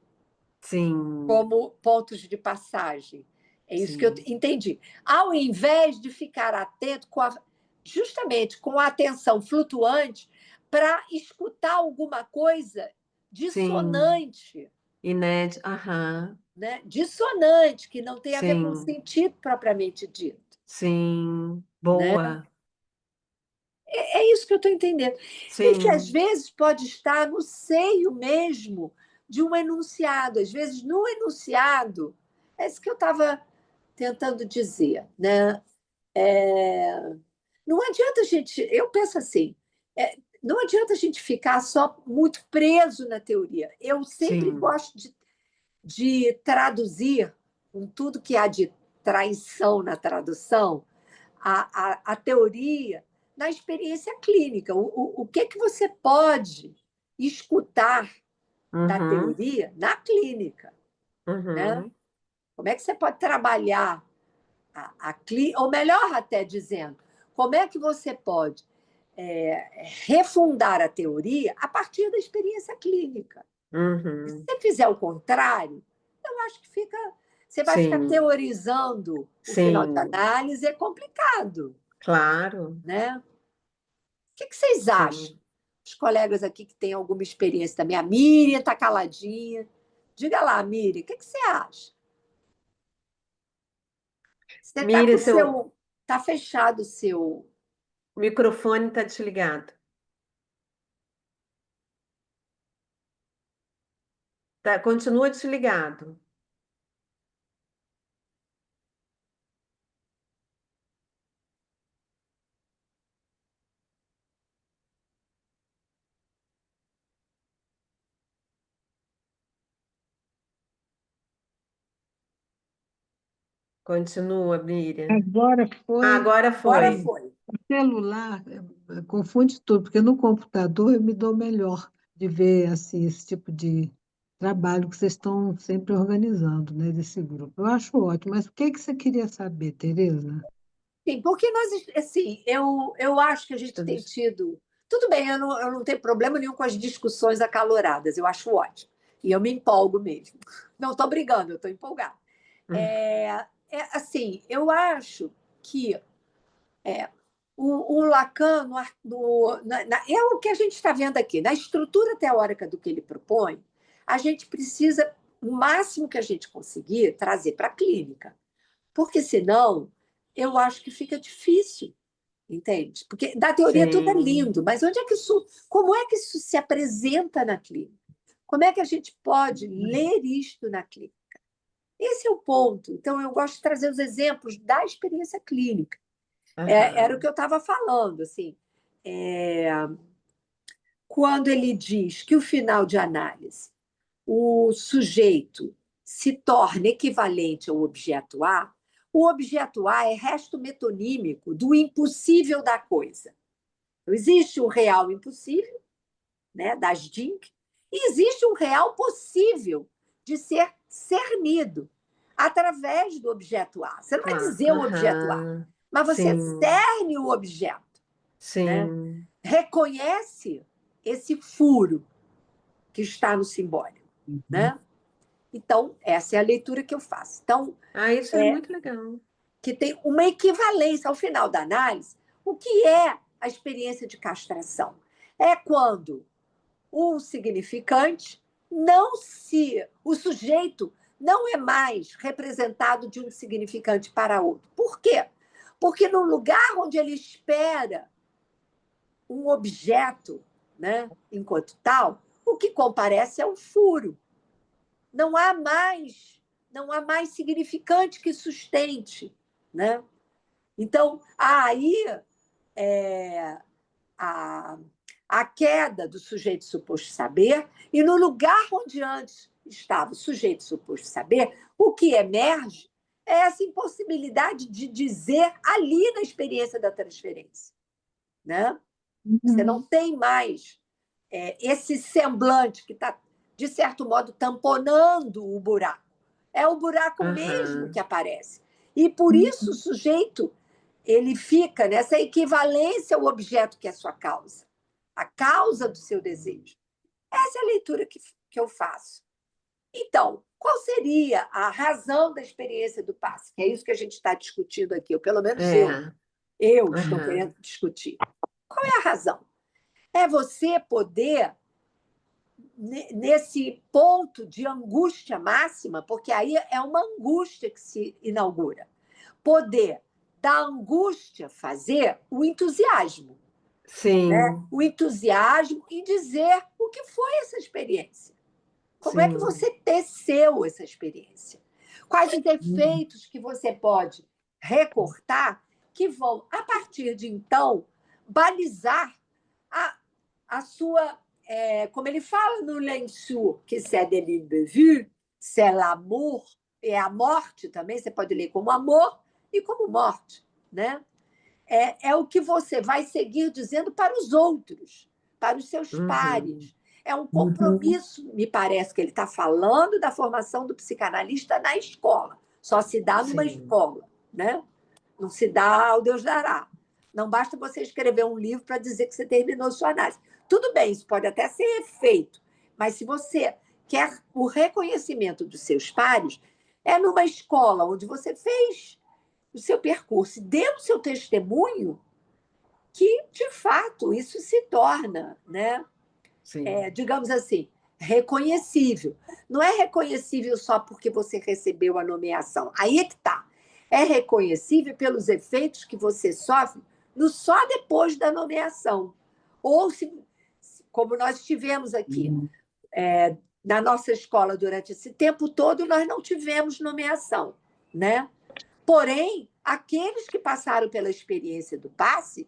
Sim, como pontos de passagem. É isso que eu sim, entendi. Ao invés de ficar atento justamente com a atenção flutuante para escutar alguma coisa sim. dissonante, Inédito, aham, né? Dissonante, que não tem a ver com o sim, sentido propriamente dito. sim. Né? Boa, É isso que eu estou entendendo. E que às sim, vezes pode estar no seio mesmo de um enunciado. Às vezes, no enunciado, é isso que eu estava tentando dizer. Né? É, não adianta a gente. Eu penso assim. Não adianta a gente ficar só muito preso na teoria. Eu sempre sim. gosto de traduzir com tudo que há de traição na tradução, a teoria na experiência clínica. O que, que você pode escutar da Uhum, teoria na clínica? Né? uhum, Como é que você pode trabalhar a clínica, ou melhor até dizendo, como é que você pode refundar a teoria a partir da experiência clínica? Se uhum. você fizer o contrário, eu acho que fica. Você vai ficar Sim, teorizando o final de sim, análise, é complicado. claro, Né? O que vocês acham? sim. Os colegas aqui que têm alguma experiência também. A Miriam está caladinha. Diga lá, Miriam, o que você acha? Você está com Mire, o seu seu. Está fechado o seu. microfone está desligado. Tá, continua desligado. Continua, Miriam. Agora Ah, foi. agora Agora foi. foi. O celular confunde tudo, porque no computador eu me dou melhor de ver assim, esse tipo de trabalho que vocês estão sempre organizando, né, desse grupo. Eu acho ótimo, mas o que que você queria saber, Tereza? Sim, porque nós, assim, eu acho que a gente tem Estudos. tido. Tudo bem, eu não tenho problema nenhum com as discussões acaloradas, eu acho ótimo. E eu me empolgo mesmo. Não estou brigando, eu estou empolgada. Assim, eu acho que o Lacan, é o que a gente está vendo aqui, na estrutura teórica do que ele propõe, a gente precisa, o máximo que a gente conseguir, trazer para a clínica. Porque senão, eu acho que fica difícil, entende? Porque da teoria tudo é Sim, lindo, mas como é que isso se apresenta na clínica? Como é que a gente pode ler isto na clínica? Esse é o ponto. Então, eu gosto de trazer os exemplos da experiência clínica. Era o aham, que eu estava falando, assim. É, quando ele diz que o final de análise, o sujeito se torna equivalente ao objeto A, o objeto A é resto metonímico do impossível da coisa. Então, existe o real impossível, né, das Dink, e existe um real possível de ser cernido através do objeto A. Você não vai claro, dizer o objeto A, aham, mas você sim, cerne o objeto, né? sim. Reconhece esse furo que está no simbólico, Uhum. né? Então, essa é a leitura que eu faço. Então, Ah, isso é muito legal. que tem uma equivalência ao final da análise. O que é a experiência de castração? É quando o significante não se. O sujeito não é mais representado de um significante para outro. Por quê? Porque no lugar onde ele espera um objeto, né, enquanto tal, o que comparece é um furo. Não há mais, não há mais significante que sustente, né? Então, aí é, a, a queda do sujeito suposto saber, e no lugar onde antes estava o sujeito suposto saber, o que emerge é essa impossibilidade de dizer ali na experiência da transferência, né? Você não tem mais esse semblante que está, de certo modo, tamponando o buraco. É o buraco mesmo que aparece. E por isso o sujeito ele fica nessa equivalência ao objeto que é sua causa, a causa do seu desejo. Essa é a leitura que eu faço. Então, qual seria a razão da experiência do passe? Que é isso que a gente está discutindo aqui, ou pelo menos eu estou querendo discutir. Qual é a razão? É você poder, nesse ponto de angústia máxima, porque aí é uma angústia que se inaugura, poder da angústia fazer o entusiasmo. Sim. Né? O entusiasmo em dizer o que foi essa experiência. Como é que você teceu essa experiência? Quais os efeitos que você pode recortar que vão, a partir de então, balizar a sua... como ele fala no Lençu, que c'est de l'imprévu, c'est l'amour, é a morte também, você pode ler como amor e como morte, né? É o que você vai seguir dizendo para os outros, para os seus pares. É um compromisso, me parece que ele está falando da formação do psicanalista na escola. Só se dá numa escola, né? Não se dá ao Deus dará. Não basta você escrever um livro para dizer que você terminou sua análise. Tudo bem, isso pode até ser feito, mas se você quer o reconhecimento dos seus pares, é numa escola onde você fez o seu percurso, deu o seu testemunho, que, de fato, isso se torna, né? Digamos assim, reconhecível. Não é reconhecível só porque você recebeu a nomeação. Aí é que está. É reconhecível pelos efeitos que você sofre só depois da nomeação. Ou, como nós tivemos aqui, na nossa escola durante esse tempo todo, nós não tivemos nomeação, né? Porém, aqueles que passaram pela experiência do passe,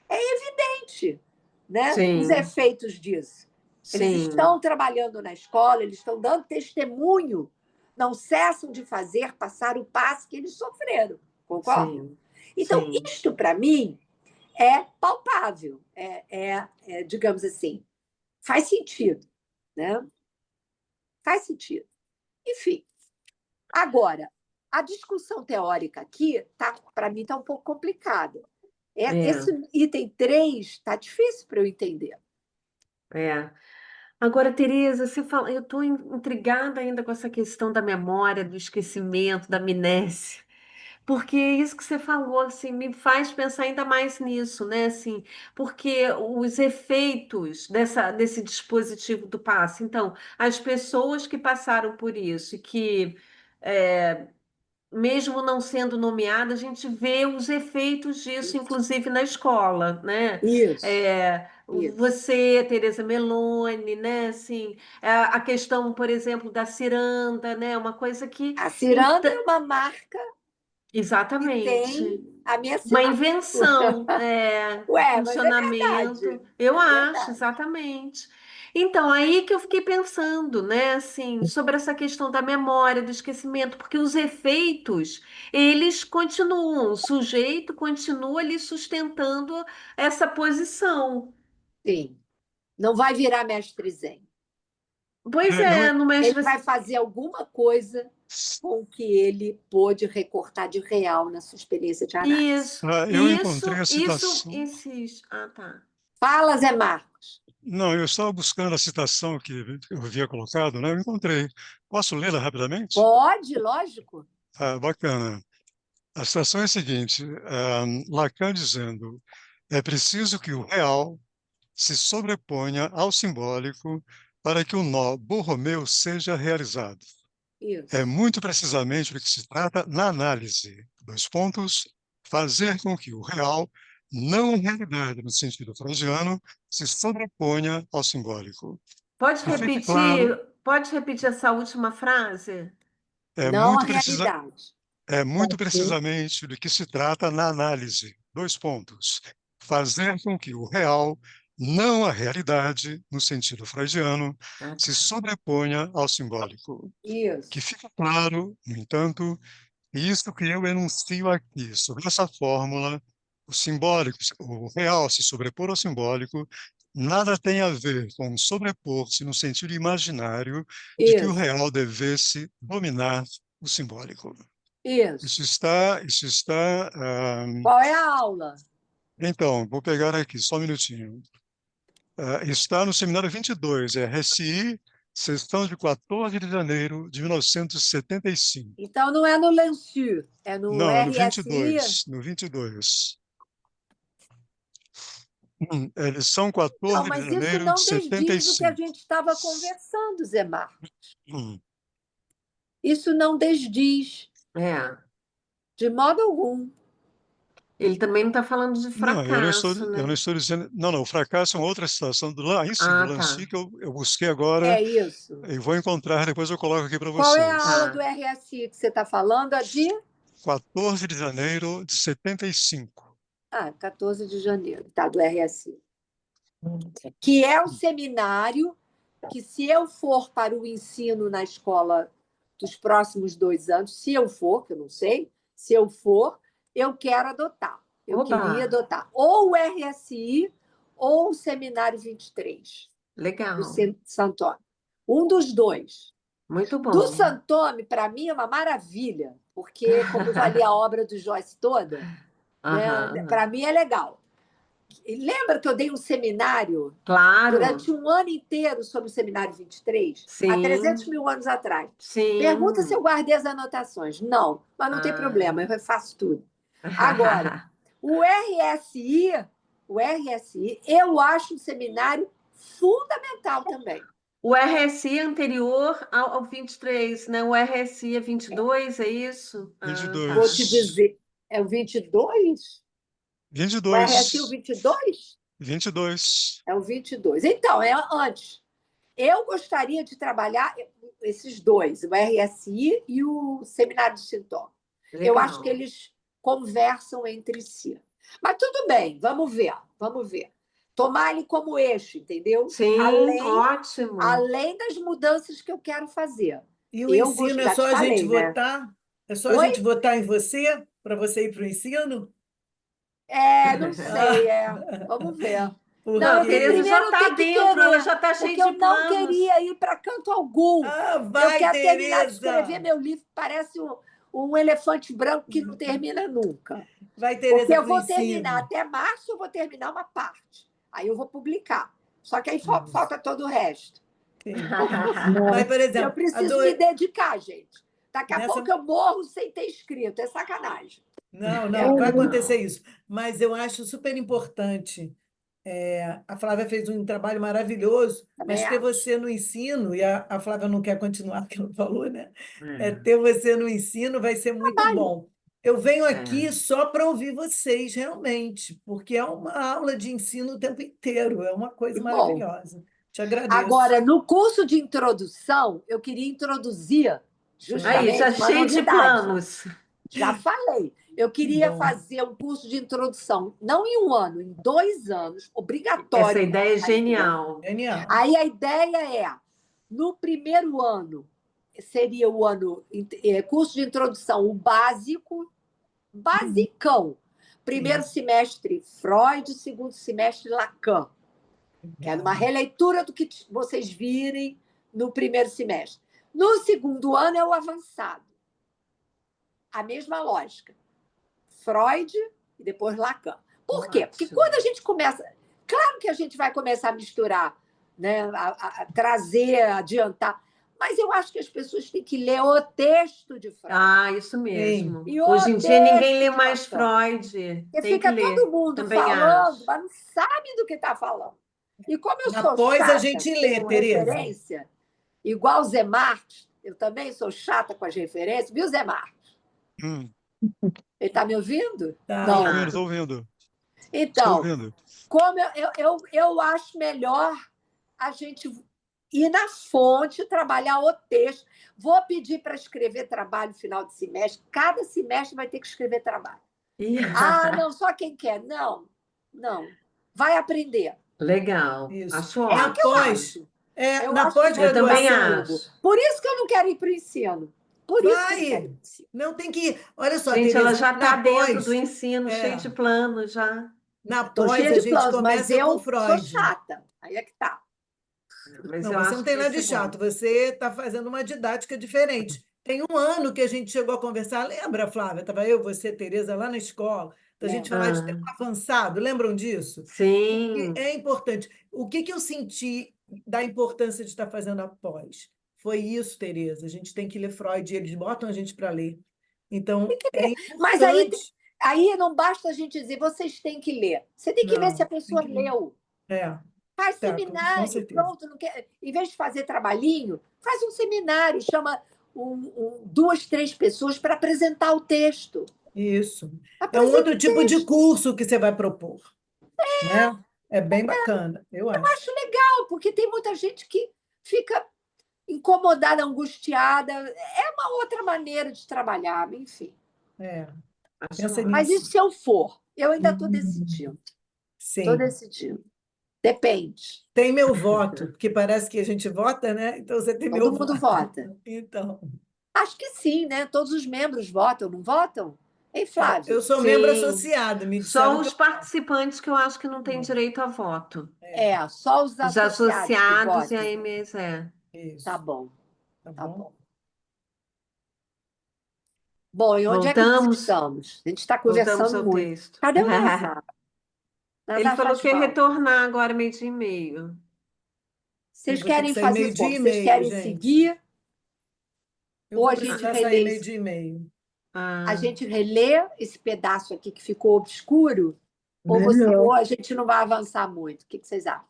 é evidente, né? Os efeitos disso. Eles estão trabalhando na escola, eles estão dando testemunho, não cessam de fazer passar o passe que eles sofreram, concorda? Então, isto, para mim, é palpável, digamos assim, faz sentido, né? Faz sentido. Enfim, agora, a discussão teórica aqui, para mim, está um pouco complicada. Esse item 3 está difícil para eu entender. Agora, Tereza, eu estou intrigada ainda com essa questão da memória, do esquecimento, da amnésia. Porque isso que você falou, assim, me faz pensar ainda mais nisso, né? Assim, porque os efeitos desse dispositivo do passe. Então, as pessoas que passaram por isso e que, mesmo não sendo nomeada, a gente vê os efeitos disso, inclusive na escola, né? Isso. Você, Tereza Meloni, né? Assim, a questão, por exemplo, da ciranda, né? Uma coisa que... A ciranda é uma marca Exatamente. que tem a minha Uma assinatura. invenção, Mas é verdade. funcionamento. Eu acho, exatamente. Então, aí que eu fiquei pensando, né, assim, sobre essa questão da memória, do esquecimento, porque os efeitos, eles continuam, o sujeito continua ali sustentando essa posição. Sim. Não vai virar mestre zen. Pois é, no Ele mestre... vai fazer alguma coisa com o que ele pôde recortar de real na sua experiência de análise. Eu encontrei a citação. Insiste. Ah, tá. Fala, Zé Marcos. Não, eu estava buscando a citação que eu havia colocado, né? Eu encontrei. Posso lê-la rapidamente? Pode, lógico. Bacana. A citação é a seguinte: Lacan dizendo: é preciso que o real se sobreponha ao simbólico para que o nó Borromeu seja realizado. Isso. É muito precisamente do que se trata na análise. Dois pontos: fazer com que o real, não a realidade no sentido freudiano, se sobreponha ao simbólico. Pode repetir essa última frase? Não a realidade. É muito precisamente do que se trata na análise. Dois pontos: fazer com que o real, não a realidade, no sentido freudiano, se sobreponha ao simbólico. Isso. Que fica claro, no entanto, Isso que eu enuncio aqui, sobre essa fórmula, o simbólico, o real se sobrepor ao simbólico, nada tem a ver com sobrepor-se no sentido imaginário de que o Isso, real devesse dominar o simbólico. isso. Isso está. Qual é a aula? Então, vou pegar aqui, só um minutinho. Está no seminário 22, é RSI, sessão de 14 de janeiro de 1975. Então, não é no Lençu, é no Não, é no RSI. 22, no 22. É lição Não, 14 de mas isso janeiro de não desdiz do que a 75. gente estava conversando, Zé Marcos. Hum. Isso não desdiz, É. de modo algum. Ele também não está falando de Não, fracasso, eu não né? estou dizendo. Não, não, o fracasso é uma outra situação do lá em si, do Ah, Lancy, tá. que eu busquei agora É isso. e vou encontrar, depois eu coloco aqui para Qual é a vocês. aula Tá. do RSI que você está falando? A de 14 de janeiro de 75. 14 de janeiro, tá, do RSI. Que é o seminário que, se eu for para o ensino na escola dos próximos 2 anos, se eu for, que eu não sei, se eu for, eu quero adotar. Eu Oba, queria adotar ou o RSI ou o Seminário 23, legal. do Santônio. Um dos dois. Muito Do bom. Santônio, para mim, é uma maravilha, porque, como eu já li a obra do Joyce toda, né, Aham. para mim é legal. E lembra que eu dei um seminário Claro. durante um ano inteiro sobre o Seminário 23, há Sim. 300 mil anos atrás? Sim. Pergunta se eu guardei as anotações. Não, mas não tem problema, eu refaço tudo. Agora, o RSI, eu acho um seminário fundamental também. O RSI é anterior ao 23, né? O RSI é 22, é isso? Ah, 22. Vou te dizer, é o 22? O RSI é o 22. 22? 22. É o 22. Então, é antes. Eu gostaria de trabalhar esses dois, o RSI e o Seminário de Sintoma. Eu acho que legal. eles conversam entre si. Mas tudo bem, vamos ver, vamos ver. Tomar ele como eixo, entendeu? Sim, ótimo. Além das mudanças que eu quero fazer. E o Eu ensino é já só te a gente falei, né? votar? É só a Oi? gente votar em você para você ir para o ensino? Não sei, vamos ver. Não, Não, Porque... Tereza já primeiro eu está tenho que dentro, ela querer, já está cheia porque de eu não planos. queria ir para canto algum. Eu vai, quero terminar de escrever Tereza! meu livro, parece um elefante branco que não termina nunca. Vai, Porque Tereza, eu para o vou terminar, ensino. até março eu vou terminar uma parte. Aí eu vou publicar. Só que aí falta todo o resto. Sim. Mas, por Eu exemplo, preciso me dedicar, gente. Daqui a Nessa- pouco eu morro sem ter escrito. É sacanagem. Não, não vai Não. acontecer isso. Mas eu acho super importante. A Flávia fez um trabalho maravilhoso, Também mas ter acho. você no ensino, e a Flávia não quer continuar, que ela falou, né? É. Ter você no ensino vai ser muito bom. Eu venho É. aqui só para ouvir vocês, realmente, porque é uma aula de ensino o tempo inteiro, é uma coisa Que bom. maravilhosa. Te agradeço. Agora, no curso de introdução, eu queria introduzir Aí, justamente já uma cheio de novidade. planos. Já falei. Eu queria Bom. fazer um curso de introdução, não em 1 ano, em 2 anos, obrigatório. Essa ideia é para sair. genial. Genial. Aí a ideia é, no primeiro ano, seria o ano, curso de introdução, o básico, basicão. Primeiro semestre, Freud, segundo semestre, Lacan. Que é uma releitura do que vocês virem no primeiro semestre. No segundo ano é o avançado. A mesma lógica. Freud e depois Lacan. Por quê? Porque quando a gente começa... Claro que a gente vai começar a misturar, né? a trazer, a adiantar. Mas eu acho que as pessoas têm que ler o texto de Freud. Ah, isso mesmo. E Hoje em o dia ninguém texto lê de mais Lacan. Freud. Porque Tem fica que ler. todo mundo Também falando, acho. mas não sabe do que está falando. E como eu sou Após a chata gente lê, com Tereza. referência, igual o Zé Marques, eu também sou chata com as referências, viu, Zé Marques? Hum. Ele está me ouvindo? Tá. Estou Não. ouvindo, estou ouvindo. Estou Então, ouvindo. como eu acho melhor a gente ir na fonte, trabalhar o texto. Vou pedir para escrever trabalho final de semestre. Cada semestre vai ter que escrever trabalho. Não, só quem quer. Não, não. Vai aprender. Legal. Isso. Acho É ótimo. o que eu acho. Eu Na acho que Eu também pós-graduação, acho. Por isso que eu não quero ir para o ensino. Por isso que eles Vai! querem ensino. Não tem que. Olha só, Gente, ela Tereza, já está na dentro do pós, ensino, cheio de é, planos já. na Estou pós cheia a de gente planos, mas começa com eu sou Freud. chata. Aí é que tá. Mas Não, eu você não acho que tem vai nada de ser bom. chato, você está fazendo uma didática diferente. Tem um ano que a gente chegou a conversar, lembra, Flávia? Estava eu, você, Tereza, lá na escola, da gente Lembro. falar de tempo Ah, avançado, lembram disso? Porque sim. é importante. O que que eu senti da importância de estar fazendo a pós? Foi isso, Tereza. A gente tem que ler Freud, e eles botam a gente para ler. Então, é Mas aí, importante. aí não basta a gente dizer, vocês têm que ler. Você tem que ler se a Não, tem pessoa que ler. leu. É, Faz tá, com seminário, certeza. pronto. Não quer... Em vez de fazer trabalhinho, faz um seminário, chama duas, três pessoas para apresentar o texto. Isso. É um Apresenta outro o tipo de texto. curso que você vai propor, né? É bem bacana, eu acho. Acho legal, porque tem muita gente que fica incomodada, angustiada. É uma outra maneira de trabalhar, enfim. É, Acho pensa Mas ótimo. e nisso. se eu for? Eu ainda estou decidindo. Estou Sim. decidindo. Depende. Tem meu voto, porque parece que a gente vota, né? Então você tem Todo meu mundo voto. vota. Então, Acho que sim, né? Todos os membros votam, não votam? Hein, Flávio? eu sou membro Sim. associado, me Só disseram que os eu participantes que eu acho que não têm voto. direito a voto. É, É, só os Os associados que associados e a votam. MS, é. Tá isso, bom, tá tá bom? bom. Bom, e onde é que nós Voltamos? estamos? A gente está Voltamos conversando ao muito. texto. Cadê o Nazar? Ele Nazar falou faz que ia falta. retornar agora, meio-dia e meio. Eu Vocês vou ter que querem sair fazer como? meio-dia e Vocês meio, querem gente. seguir Eu ou vou a gente precisar sair relê, meio-dia e meio. a Ah, gente relê esse pedaço aqui que ficou obscuro? Ou Melhor. a gente não vai avançar muito? O que vocês acham?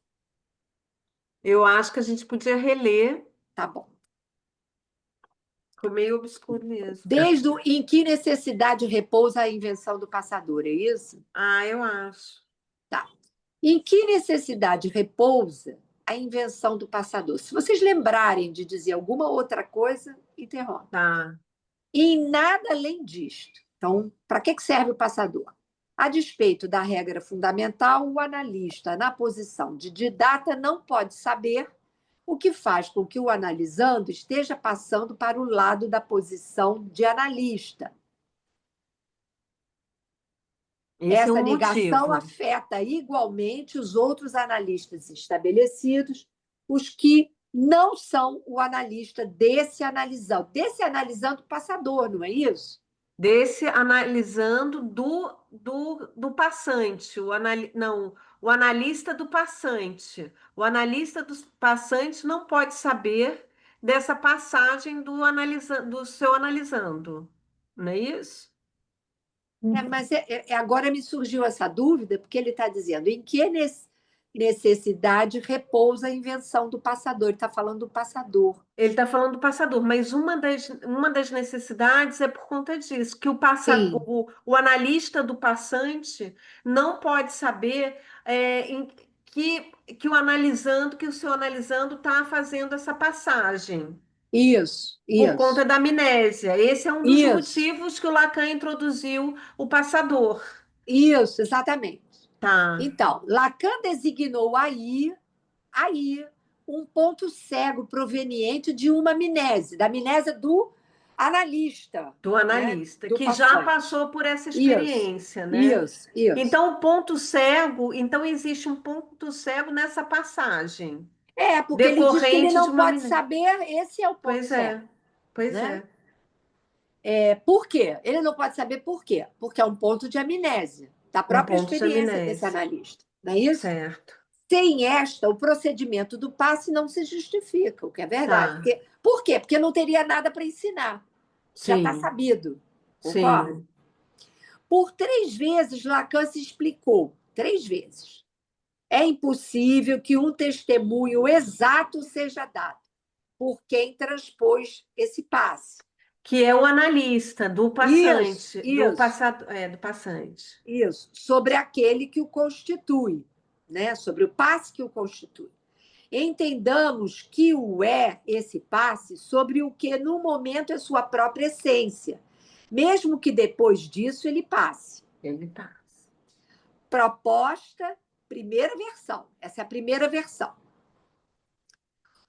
eu acho que a gente podia reler. Tá bom. Ficou meio obscuro mesmo. Em que necessidade repousa a invenção do passador, é isso? Ah, eu acho. Tá. Em que necessidade repousa a invenção do passador? Se vocês lembrarem de dizer alguma outra coisa, interrompe. Tá. E em nada além disto. Então, para que serve o passador? A despeito da regra fundamental, o analista, na posição de didata, não pode saber, o que faz com que o analisando esteja passando para o lado da posição de analista. Esse é Essa um ligação motivo. afeta igualmente os outros analistas estabelecidos, os que não são o analista desse analisando passador, não é isso? Desse analisando do passante, não, o analista do passante. O analista do passante não pode saber dessa passagem do seu analisando, não é isso? Mas agora me surgiu essa dúvida, porque ele está dizendo em que necessidade repousa a invenção do passador. Ele está falando do passador. Ele está falando do passador, mas uma das necessidades é por conta disso, que Sim, o analista do passante não pode saber que que o seu analisando está fazendo essa passagem, isso, por conta isso, da amnésia. Esse é um dos isso, motivos que o Lacan introduziu o passador. isso, exatamente. Tá, Então, Lacan designou aí um ponto cego proveniente de uma amnésia, da amnésia do analista, do né? analista, Do que já passante. passou por essa Isso, experiência, né? isso, isso. Então, o ponto cego, então existe um ponto cego nessa passagem, É, porque ele diz que ele decorrente de não uma pode amnésia. saber, esse é o ponto Pois cego, é, pois né? é, Por quê? Ele não pode saber por quê? Porque é um ponto de amnésia, da um própria ponto de experiência desse amnésia, analista, não é isso? certo. Sem esta, o procedimento do passe não se justifica, o que é verdade. Tá, Por quê? Porque não teria nada para ensinar. Já está sim, sabido, concorda? sim. Por 3 vezes, Lacan se explicou, 3 vezes. É impossível que um testemunho exato seja dado por quem transpôs esse passe. Que é o analista do Isso, passante, isso, do passante. isso. Sobre aquele que o constitui, né? Sobre o passe que o constitui. Entendamos que o é esse passe sobre o que no momento é sua própria essência, mesmo que depois disso ele passe. Ele passa. Proposta, primeira versão. Essa é a primeira versão.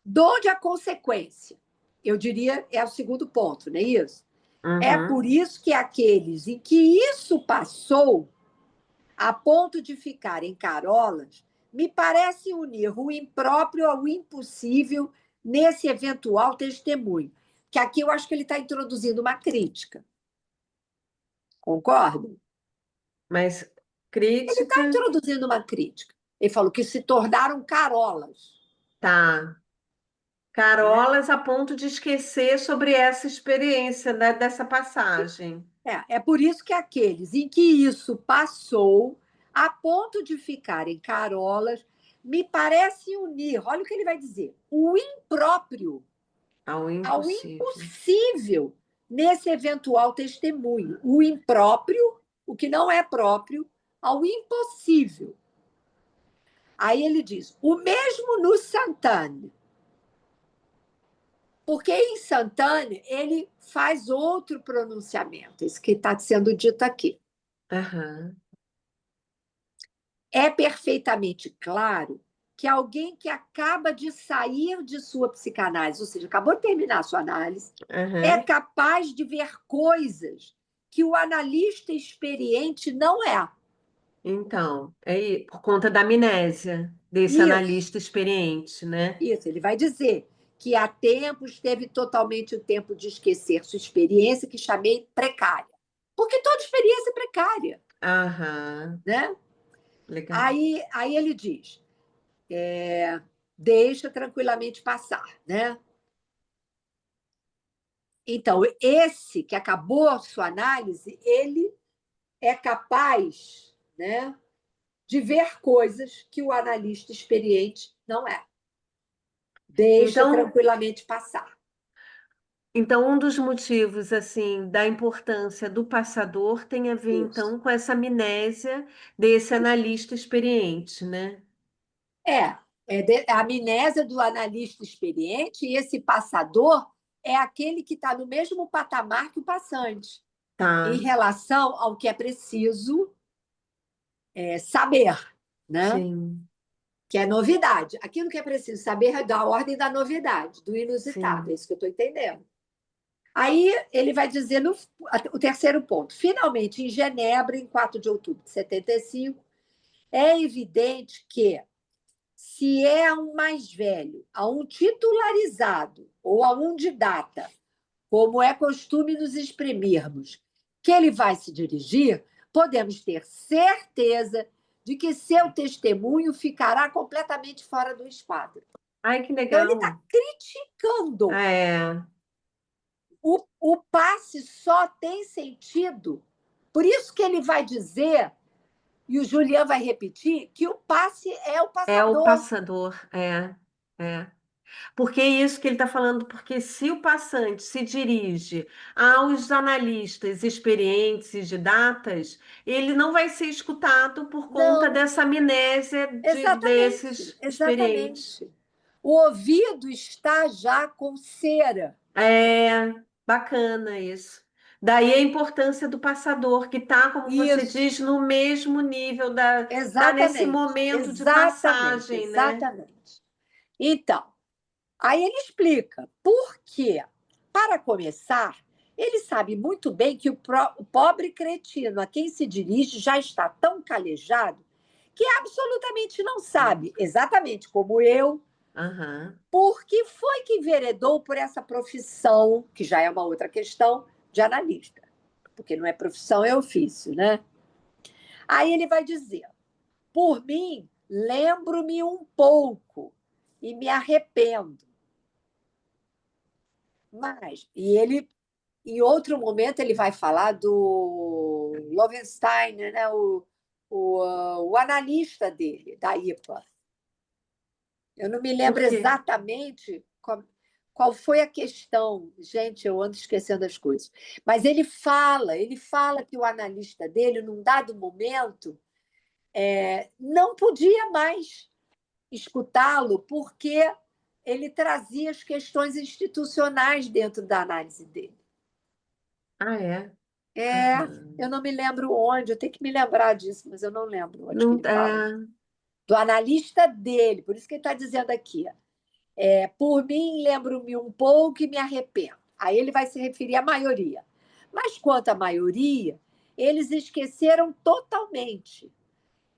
Donde a consequência? eu diria, é o segundo ponto, não é isso? É Uhum. por isso que aqueles em que isso passou, a ponto de ficarem carolas, me parece unir o impróprio ao impossível nesse eventual testemunho. Que aqui eu acho que ele está introduzindo uma crítica. Concorda? Mas Ele está crítica, introduzindo uma crítica. Ele falou que se tornaram carolas. tá. Né? Carolas a ponto de esquecer sobre essa experiência, né, dessa passagem. É por isso que aqueles em que isso passou, a ponto de ficarem carolas, me parece unir, olha o que ele vai dizer, o impróprio Ao ao impossível. impossível nesse eventual testemunho. O impróprio, o que não é próprio, ao impossível. Aí ele diz, o mesmo no Santana, porque em Santana ele faz outro pronunciamento, esse que está sendo dito aqui. Aham. É perfeitamente claro que alguém que acaba de sair de sua psicanálise, ou seja, acabou de terminar a sua análise, é Aham. capaz de ver coisas que o analista experiente não é. Então, por conta da amnésia desse Isso, analista experiente, né? isso. Ele vai dizer que há tempos teve totalmente o tempo de esquecer sua experiência, que chamei precária. Porque toda experiência é precária, Aham, né? legal. Aí ele diz, deixa tranquilamente passar, né? Então, esse que acabou a sua análise, ele é capaz, né, de ver coisas que o analista experiente não é. Deixa Então, tranquilamente passar. então, um dos motivos assim da importância do passador tem a ver Isso. então com essa amnésia desse analista experiente, né? A amnésia do analista experiente, e esse passador é aquele que está no mesmo patamar que o passante, em Tá, relação ao que é preciso saber, né? sim, Que é novidade. Aquilo que é preciso saber é da ordem da novidade, do inusitado, é sim. isso que eu estou entendendo. Aí ele vai dizer o terceiro ponto. Finalmente, em Genebra, em 4 de outubro de 75, é evidente que, se é a um mais velho, a um titularizado ou a um didata, como é costume nos exprimirmos, que ele vai se dirigir, podemos ter certeza de que seu testemunho ficará completamente fora do esquadro. Ai, que Então, ele está legal. criticando. É, O passe só tem sentido. Por isso que ele vai dizer, e o Julian vai repetir, que o passe é o é o passador. passador, é. Porque é isso que ele está falando, porque se o passante se dirige aos analistas experientes e de datas, ele não vai ser escutado por conta Não, dessa amnésia exatamente, desses experientes. exatamente. O ouvido está já com cera. É bacana isso. Daí a importância do passador, que está, como você Isso, diz, no mesmo nível tá nesse exatamente, momento de exatamente, passagem, né? exatamente. Então, aí ele explica por quê. Para começar, ele sabe muito bem que o pobre cretino a quem se dirige já está tão calejado que absolutamente não sabe, exatamente como eu, Aham. por que foi que enveredou por essa profissão, que já é uma outra questão, de analista. Porque não é profissão, é ofício, né? Aí ele vai dizer: por mim, lembro-me um pouco e me arrependo. Mas, e ele, em outro momento, ele vai falar do Lovenstein, né? O analista dele, da IPA. Eu não me Por lembro quê? exatamente qual foi a questão. Gente, eu ando esquecendo as coisas. Mas ele fala que o analista dele, num dado momento, não podia mais escutá-lo porque ele trazia as questões institucionais dentro da análise dele. Ah, é? É, Aham. eu não me lembro onde, eu tenho que me lembrar disso, mas eu não lembro onde que Não, ele fala. Do analista dele, por isso que ele está dizendo aqui. Por mim, lembro-me um pouco e me arrependo. Aí ele vai se referir à maioria. Mas quanto à maioria, eles esqueceram totalmente.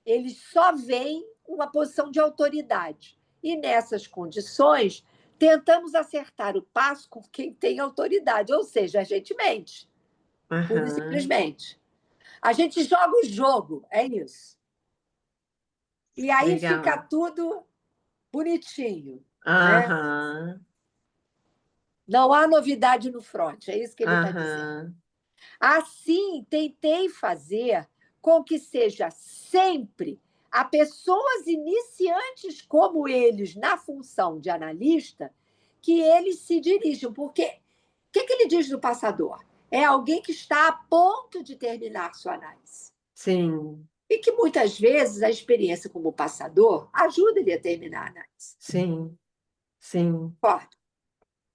Eles só veem uma posição de autoridade. E nessas condições, tentamos acertar o passo com quem tem autoridade, ou seja, a gente mente, pura e Aham, simplesmente. A gente joga o jogo, é isso. E aí fica legal. tudo bonitinho, né? Aham, Não há novidade no front, é isso que ele está dizendo. aham, Assim, tentei fazer com que seja sempre a pessoas iniciantes como eles na função de analista que eles se dirigem, porque o que ele diz do passador? É alguém que está a ponto de terminar sua análise. sim, E que muitas vezes a experiência como passador ajuda ele a terminar a análise. sim, sim, Concordo.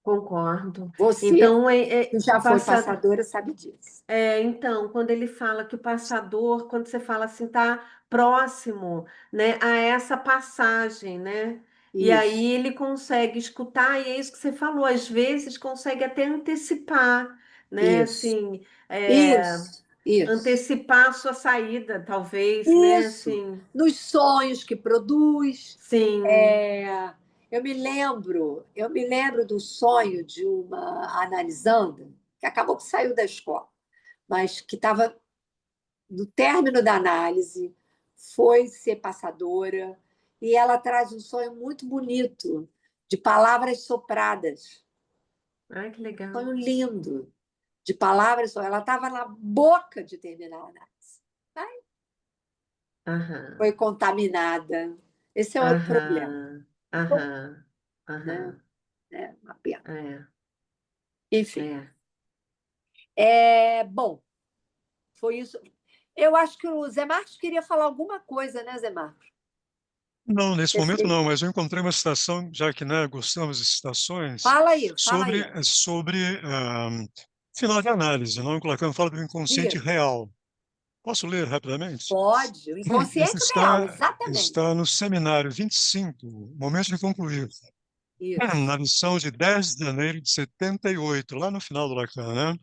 concordo. Você, Então, que já foi passa, passadora, sabe disso. então, quando ele fala que o passador, quando você fala assim, tá próximo, né, a essa passagem, né? E Isso, aí ele consegue escutar, e é isso que você falou, às vezes consegue até antecipar, né? isso, Assim, isso. antecipar a sua saída, talvez, né? Isso, Assim, nos sonhos que produz. sim. Eu me lembro do sonho de uma analisanda que acabou que saiu da escola, mas que estava no término da análise, foi ser passadora, e ela traz um sonho muito bonito, de palavras sopradas. Ai, que legal. Sonho lindo, de palavras sopradas. Ela estava na boca de terminar a análise. Aí Aham, foi contaminada. Esse é outro problema, aham, aham, né? aham. É uma pena. É, Enfim, é. bom, foi isso. Eu acho que o Zé Marcos queria falar alguma coisa, né, Zé Marcos? Não, nesse momento Perfeito. não, mas eu encontrei uma citação, já que, né, gostamos de citações, Fala aí, fala sobre, aí. sobre final de análise, não colocando, fala do inconsciente Isso. real. Posso ler rapidamente? Pode, o Isso inconsciente real, exatamente. está no seminário 25, momento de concluir, Isso, na lição de 10 de janeiro de 78, lá no final do Lacan, né?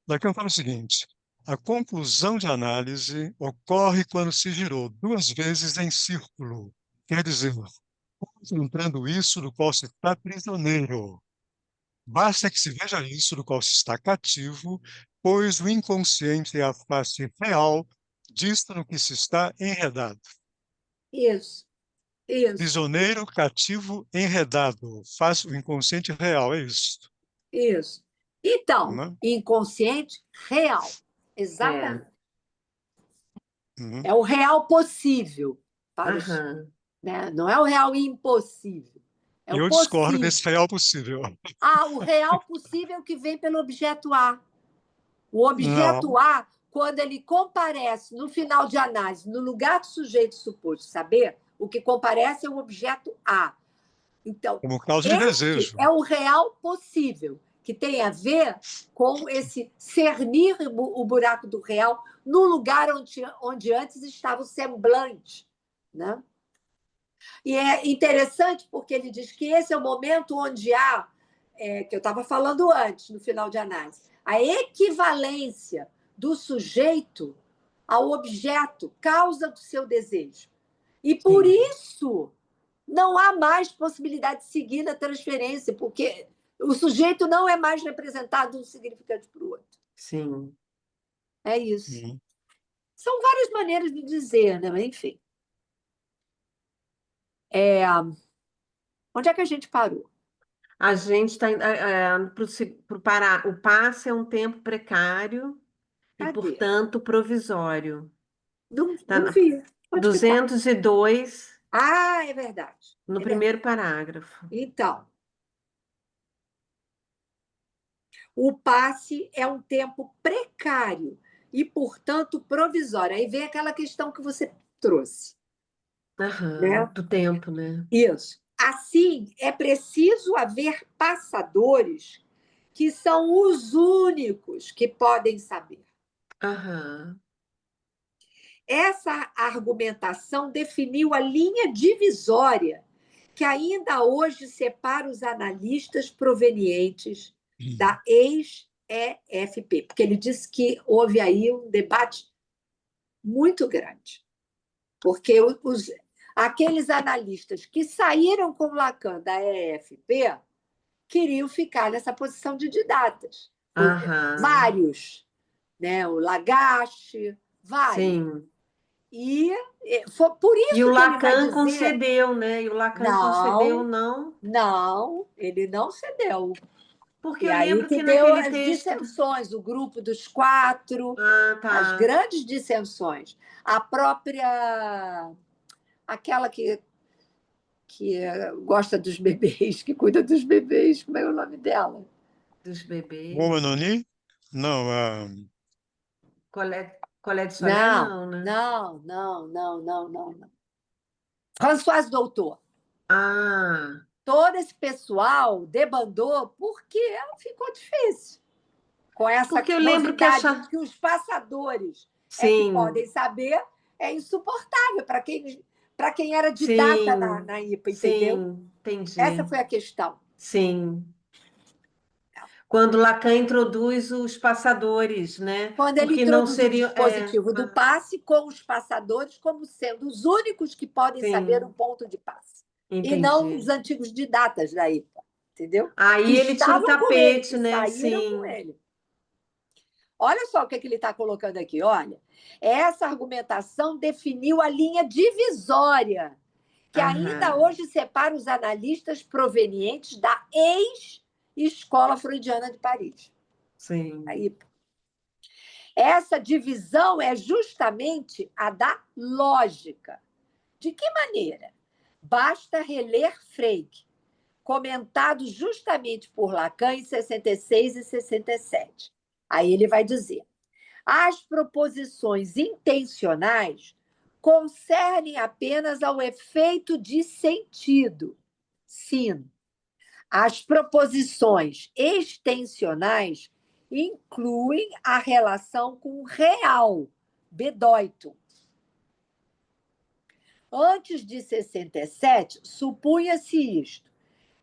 Lacan fala o seguinte: a conclusão de análise ocorre quando se girou duas vezes em círculo, quer dizer, encontrando isso do qual se está prisioneiro. Basta que se veja isso do qual se está cativo, pois o inconsciente é a face real disto no que se está enredado. isso, isso, Prisioneiro, cativo, enredado. Faz o inconsciente real, é isso. isso. Então, Né? inconsciente real, É. exatamente. Uhum. É o real possível para os, Aham. né? Não é o real impossível, é E o eu discordo desse possível. real possível. O real possível que vem pelo objeto A. O Não, objeto A, quando ele comparece no final de análise, no lugar do sujeito suposto saber, o que comparece é o objeto A. Então, como causa de este desejo. é o real possível, que tem a ver com esse cernir o buraco do real no lugar onde antes estava o semblante. Né? E é interessante porque ele diz que esse é o momento onde há, que eu estava falando antes, no final de análise, a equivalência do sujeito ao objeto, causa do seu desejo. E por Sim, isso não há mais possibilidade de seguir na transferência, porque o sujeito não é mais representado de um significante para o outro. sim. É isso. Uhum. São várias maneiras de dizer, né? Enfim. Onde é que a gente parou? A gente está para o passe é um tempo precário e, Cadê? portanto, provisório. Não, Está não vi. Onde que está? 202 É verdade. no É verdade. primeiro parágrafo. Então, o passe é um tempo precário e, portanto, provisório. Aí vem aquela questão que você trouxe, Aham, né? do tempo, né? Isso. Assim, é preciso haver passadores que são os únicos que podem saber. Aham, Essa argumentação definiu a linha divisória que ainda hoje separa os analistas provenientes da ex-EFP, porque ele disse que houve aí um debate muito grande, porque aqueles analistas que saíram com Lacan da EFP queriam ficar nessa posição de didatas. Vários, né? O Lagache, vários. Sim. E foi por isso E o que ele vai Lacan dizer... concedeu, né? E o Lacan concedeu, não? Não, ele não cedeu. Porque E eu aí lembro que que deu naquele as texto. dissensões, o grupo dos 4, Ah, as tá. grandes dissensões. A própria... Aquela que gosta dos bebês, que cuida dos bebês, como é o nome dela? Dos bebês. Woman Não, Colette Solé, Não, não, né? não. Françoise Doutor. Ah, Todo esse pessoal debandou porque ficou difícil. Com essa porque eu lembro que novidade de que os passadores é que Sim, podem saber, é insuportável para quem era didata sim, na IPA, entendeu? sim, entendi. Essa foi a questão. Sim. Quando Lacan introduz os passadores, né? Quando ele Porque não introduz o seriam. dispositivo do passe com os passadores como sendo os únicos que podem Sim. saber o ponto de passe. E não Entendi. os antigos didatas da IPA, entendeu? Aí Que ele tira o estavam com ele, tapete, que né? saíram com Sim. ele. Olha só o que ele está colocando aqui. Olha, essa argumentação definiu a linha divisória, que ainda hoje separa os analistas provenientes da ex-Escola Freudiana de Paris. Sim. Aí, essa divisão é justamente a da lógica. De que maneira? Basta reler Frege, comentado justamente por Lacan em 66 e 67. Aí ele vai dizer: as proposições intencionais concernem apenas ao efeito de sentido, sino. As proposições extensionais incluem a relação com o real, bedeutung. Antes de 67, supunha-se isto.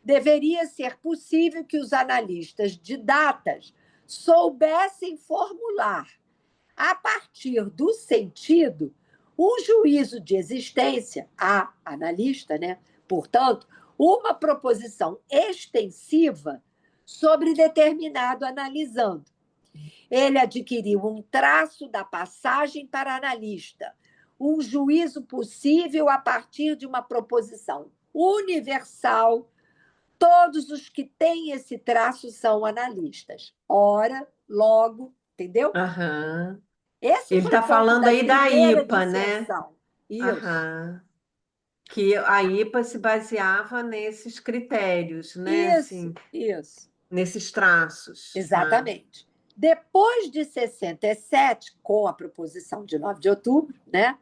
Deveria ser possível que os analistas de datas soubessem formular, a partir do sentido, um juízo de existência, a analista, né? Portanto, uma proposição extensiva sobre determinado analisando. Ele adquiriu um traço da passagem para analista, um juízo possível a partir de uma proposição universal. Todos os que têm esse traço são analistas. Ora, logo, entendeu? Esse Ele foi está o ponto falando da aí da primeira IPA, né? dissensão. Isso. Que a IPA se baseava nesses critérios, né? Assim, Isso. nesses traços. Exatamente. Depois de 67, com a proposição de 9 de outubro, né,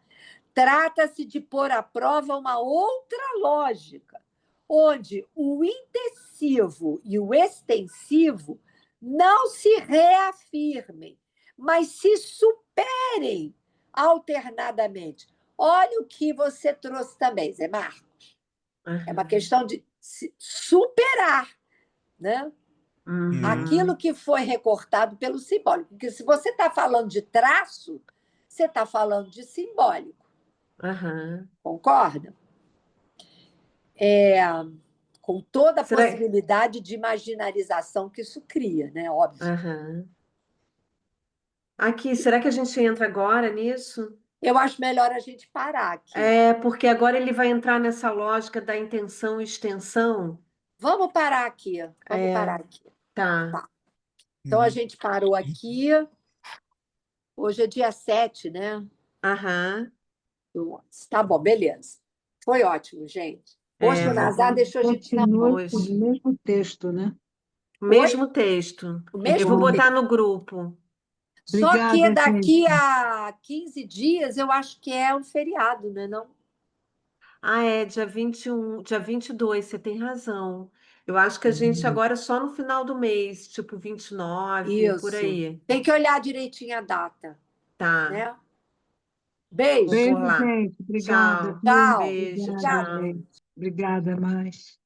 trata-se de pôr à prova uma outra lógica, onde o intensivo e o extensivo não se reafirmem, mas se superem alternadamente. Olha o que você trouxe também, Zé Marcos. É uma questão de se superar, né? Aquilo que foi recortado pelo simbólico. Porque se você está falando de traço, você está falando de simbólico. Concorda? Com toda a possibilidade de imaginarização que isso cria, né? Óbvio. Aqui, será que a gente entra agora nisso? Eu acho melhor a gente parar aqui. Porque agora ele vai entrar nessa lógica da intenção e extensão. Vamos parar aqui. Tá. Então, a gente parou aqui. Hoje é dia 7, né? Tá bom, beleza. Foi ótimo, gente. Hoje o Nazar deixou a gente na Continua com o mesmo texto, né? Mesmo texto. Eu vou botar no grupo. Só que Obrigada, daqui gente. a 15 dias eu acho que é um feriado, né? Não? Dia 21, dia 22, você tem razão. Eu acho que a gente agora é só no final do mês, tipo 29, por aí. Tem que olhar direitinho a data. Tá. Né? Beijo. Vou por Beijo, lá. gente. Obrigada. Tchau. Tchau. Beijo, Tchau, tchau. gente. Obrigada, mais.